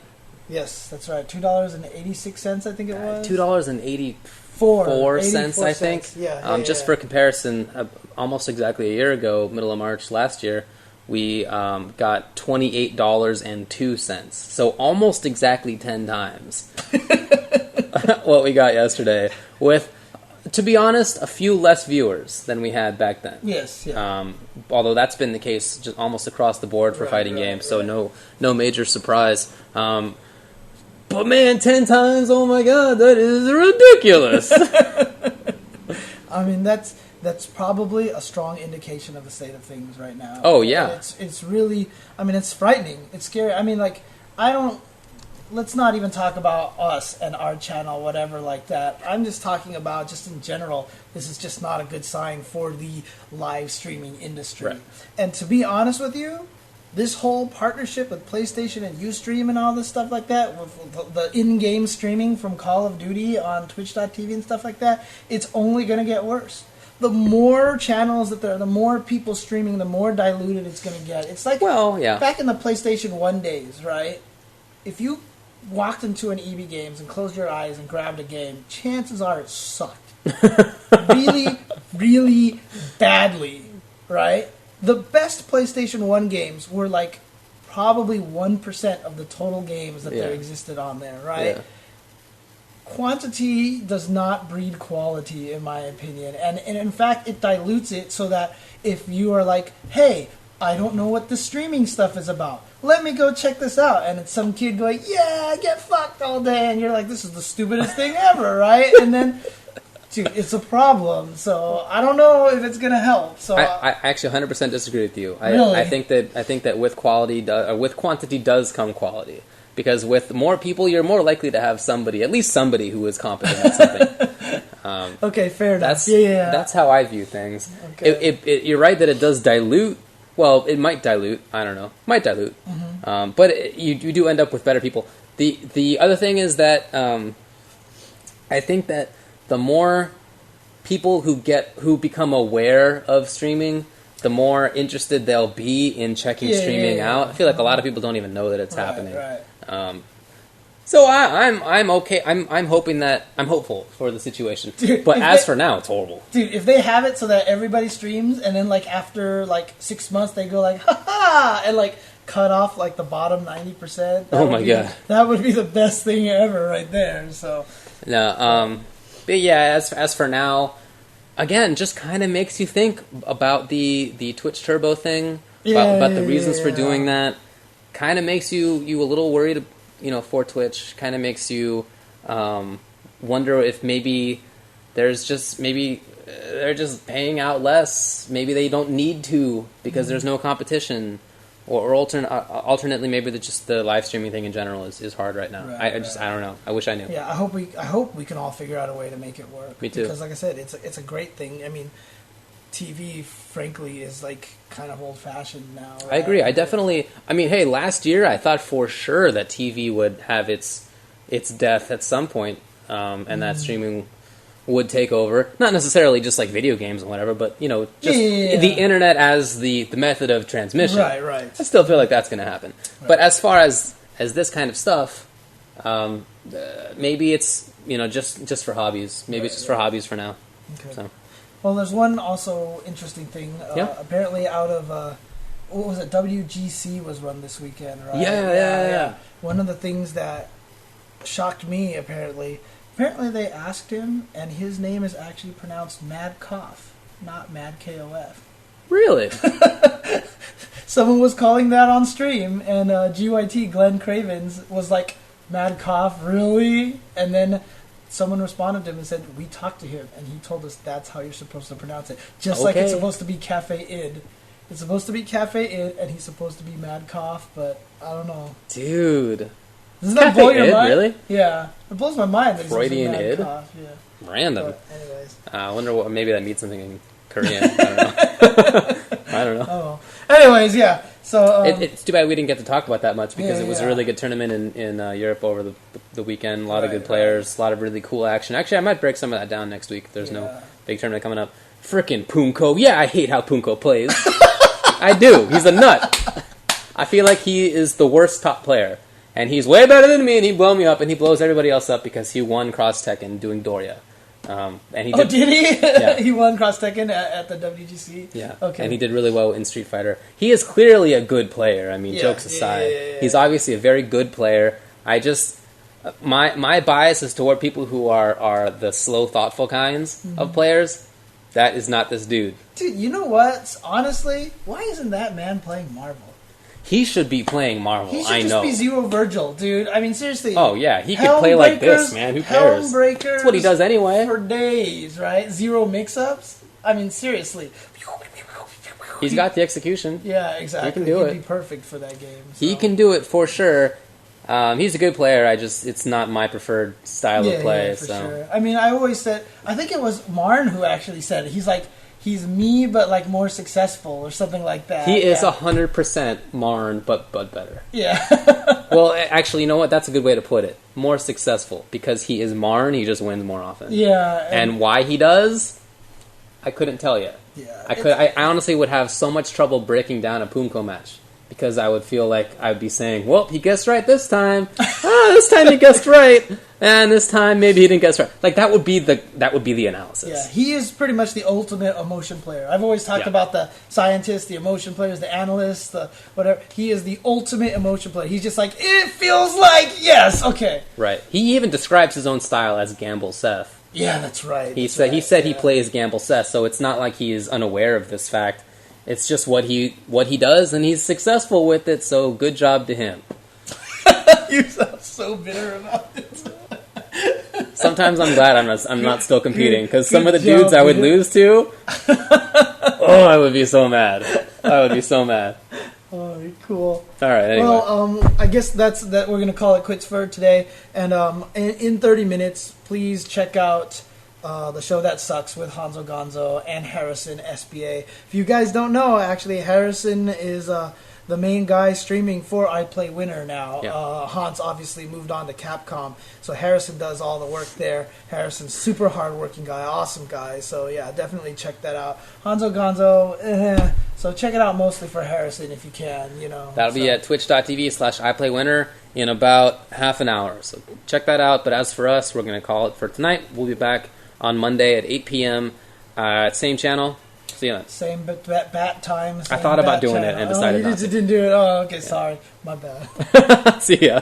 Yes, that's right. $2.86, I think it was. $2.84, I think. Yeah. Just for comparison, almost exactly a year ago, middle of March last year, we got $28.02. So almost exactly 10 times what we got yesterday, with, to be honest, a few less viewers than we had back then. Yes, yeah. Although that's been the case just almost across the board for fighting games, so no major surprise. But man, 10 times, oh my god, that is ridiculous. I mean, that's probably a strong indication of the state of things right now. Oh, yeah. It's really, I mean, it's frightening. It's scary. I mean, like, let's not even talk about us and our channel, whatever like that. I'm just talking about, just in general, this is just not a good sign for the live streaming industry. Right. And to be honest with you, this whole partnership with PlayStation and Ustream and all this stuff like that, with the in-game streaming from Call of Duty on Twitch.tv and stuff like that, it's only going to get worse. The more channels that there are, the more people streaming, the more diluted it's going to get. It's like back in the PlayStation 1 days, right? If you walked into an EB Games and closed your eyes and grabbed a game, chances are it sucked. Really, really badly, right? The best PlayStation 1 games were like probably 1% of the total games that there existed on there, right? Yeah. Quantity does not breed quality, in my opinion. And in fact, it dilutes it so that if you are like, hey, I don't know what the streaming stuff is about, let me go check this out. And it's some kid going, yeah, get fucked all day. And you're like, this is the stupidest thing ever, right? And then, dude, it's a problem. So I don't know if it's going to help. So I actually 100% disagree with you. Really? I think that with with quantity does come quality. Because with more people, you're more likely to have at least somebody who is competent at something. Okay, fair enough. That's how I view things. Okay. You're right that it does dilute Well, it might dilute. I don't know. Might dilute. But you do end up with better people. The other thing is that I think that the more people who become aware of streaming, the more interested they'll be in checking streaming out. I feel like a lot of people don't even know that it's happening. Right. So I'm okay. I'm hopeful for the situation. Dude, but as for now, it's horrible. Dude, if they have it so that everybody streams, and then like after like 6 months they go like ha ha and like cut off like the bottom 90%. Oh my god, that would be the best thing ever right there. So no, but yeah, as for now, again, just kind of makes you think about the Twitch Turbo thing, about the reasons for doing that. Kind of makes you a little worried, for Twitch. Kind of makes you wonder if maybe they're just paying out less. Maybe they don't need to because there's no competition, or alternately maybe the live streaming thing in general is hard right now. I don't know. I wish I knew. Yeah, I hope we can all figure out a way to make it work. Me too. Because like I said, it's a great thing. I mean, TV, frankly, is like kind of old-fashioned now. Right? I agree. Hey, last year I thought for sure that TV would have its death at some point, and that streaming would take over. Not necessarily just like video games and whatever, but the internet as the method of transmission. Right. I still feel like that's going to happen. Right. But as far as this kind of stuff, maybe it's just for hobbies. Maybe it's just for hobbies for now. Okay. So. Well, there's one also interesting thing. Apparently, out of what was it? WGC was run this weekend, right? Yeah. One of the things that shocked me, apparently they asked him, and his name is actually pronounced Mad Koff, not Mad KOF. Really? Someone was calling that on stream, and GYT Glenn Cravens was like, Mad Koff, really? And then someone responded to him and said, we talked to him, and he told us that's how you're supposed to pronounce it. Just like it's supposed to be Cafe Id. It's supposed to be Cafe Id, and he's supposed to be Mad Koff, but I don't know. Dude. Doesn't that blow your mind? Really? Yeah. It blows my mind that he's Freudian Mad Id? Koff. Yeah. Random. But anyways. I wonder what, maybe that means something in Korean. I don't know. I don't know. Oh. Anyways, yeah. So it's too bad we didn't get to talk about that much because it was a really good tournament in Europe over the weekend. A lot of good players, a lot of really cool action. Actually, I might break some of that down next week. There's no big tournament coming up. Frickin' Punko. Yeah, I hate how Punko plays. I do. He's a nut. I feel like he is the worst top player. And he's way better than me, and he blow me up, and he blows everybody else up because he won Cross Tekken doing Doria. And he did, did he? Yeah. He won Cross Tekken at the WGC? Yeah. Okay. And he did really well in Street Fighter. He is clearly a good player. I mean, jokes aside. Yeah. He's obviously a very good player. I just... My bias is toward people who are the slow, thoughtful kinds of players. That is not this dude. Dude, you know what? Honestly, why isn't that man playing Marvel? He should be playing Marvel. He should just be Zero Virgil, dude. I mean, seriously. Oh, yeah. He could play like this, man. Who cares? That's what he does anyway. For days, right? Zero mix-ups. I mean, seriously. He's got the execution. Yeah, exactly. He can do it. He'd be perfect for that game. So. He can do it for sure. He's a good player. It's not my preferred style of play. Yeah, for sure. I mean, I always said, I think it was Marn who actually said it. He's like, he's me, but like more successful or something like that. He is 100% Marn, but better. Yeah. Well, actually, you know what? That's a good way to put it. More successful. Because he is Marn, he just wins more often. Yeah. And why he does, I couldn't tell you. Yeah. I honestly would have so much trouble breaking down a Punko match. Because I would feel like I'd be saying, well, he guessed right this time. This time he guessed right. And this time maybe he didn't guess right. Like that would be the analysis. Yeah, he is pretty much the ultimate emotion player. I've always talked about the scientists, the emotion players, the analysts, the whatever. He is the ultimate emotion player. He's just like, it feels like yes, okay. Right. He even describes his own style as Gamble Seth. Yeah, that's right. He said he plays Gamble Seth, so it's not like he is unaware of this fact. It's just what he does, and he's successful with it. So good job to him. You sound so bitter about it. Sometimes I'm glad I'm not still competing because some of the dudes I would lose to, I would be so mad. I would be so mad. Oh, cool. All right. Anyway. Well, I guess that's We're gonna call it quits for today. And in 30 minutes, please check out The Show That Sucks with Hanzo Gonzo and Harrison SBA. If you guys don't know, actually, Harrison is the main guy streaming for I Play Winner now. Yeah. Hans obviously moved on to Capcom, so Harrison does all the work there. Harrison's super hardworking guy, awesome guy. So yeah, definitely check that out. Hanzo Gonzo, so check it out mostly for Harrison if you can. That'll be at twitch.tv/iplaywinner in about half an hour. So check that out. But as for us, we're going to call it for tonight. We'll be back on Monday at 8 p.m. Same channel. See you then. Same bat time. I thought about doing it and decided not to. You didn't do it. Oh, okay, sorry. My bad. See ya.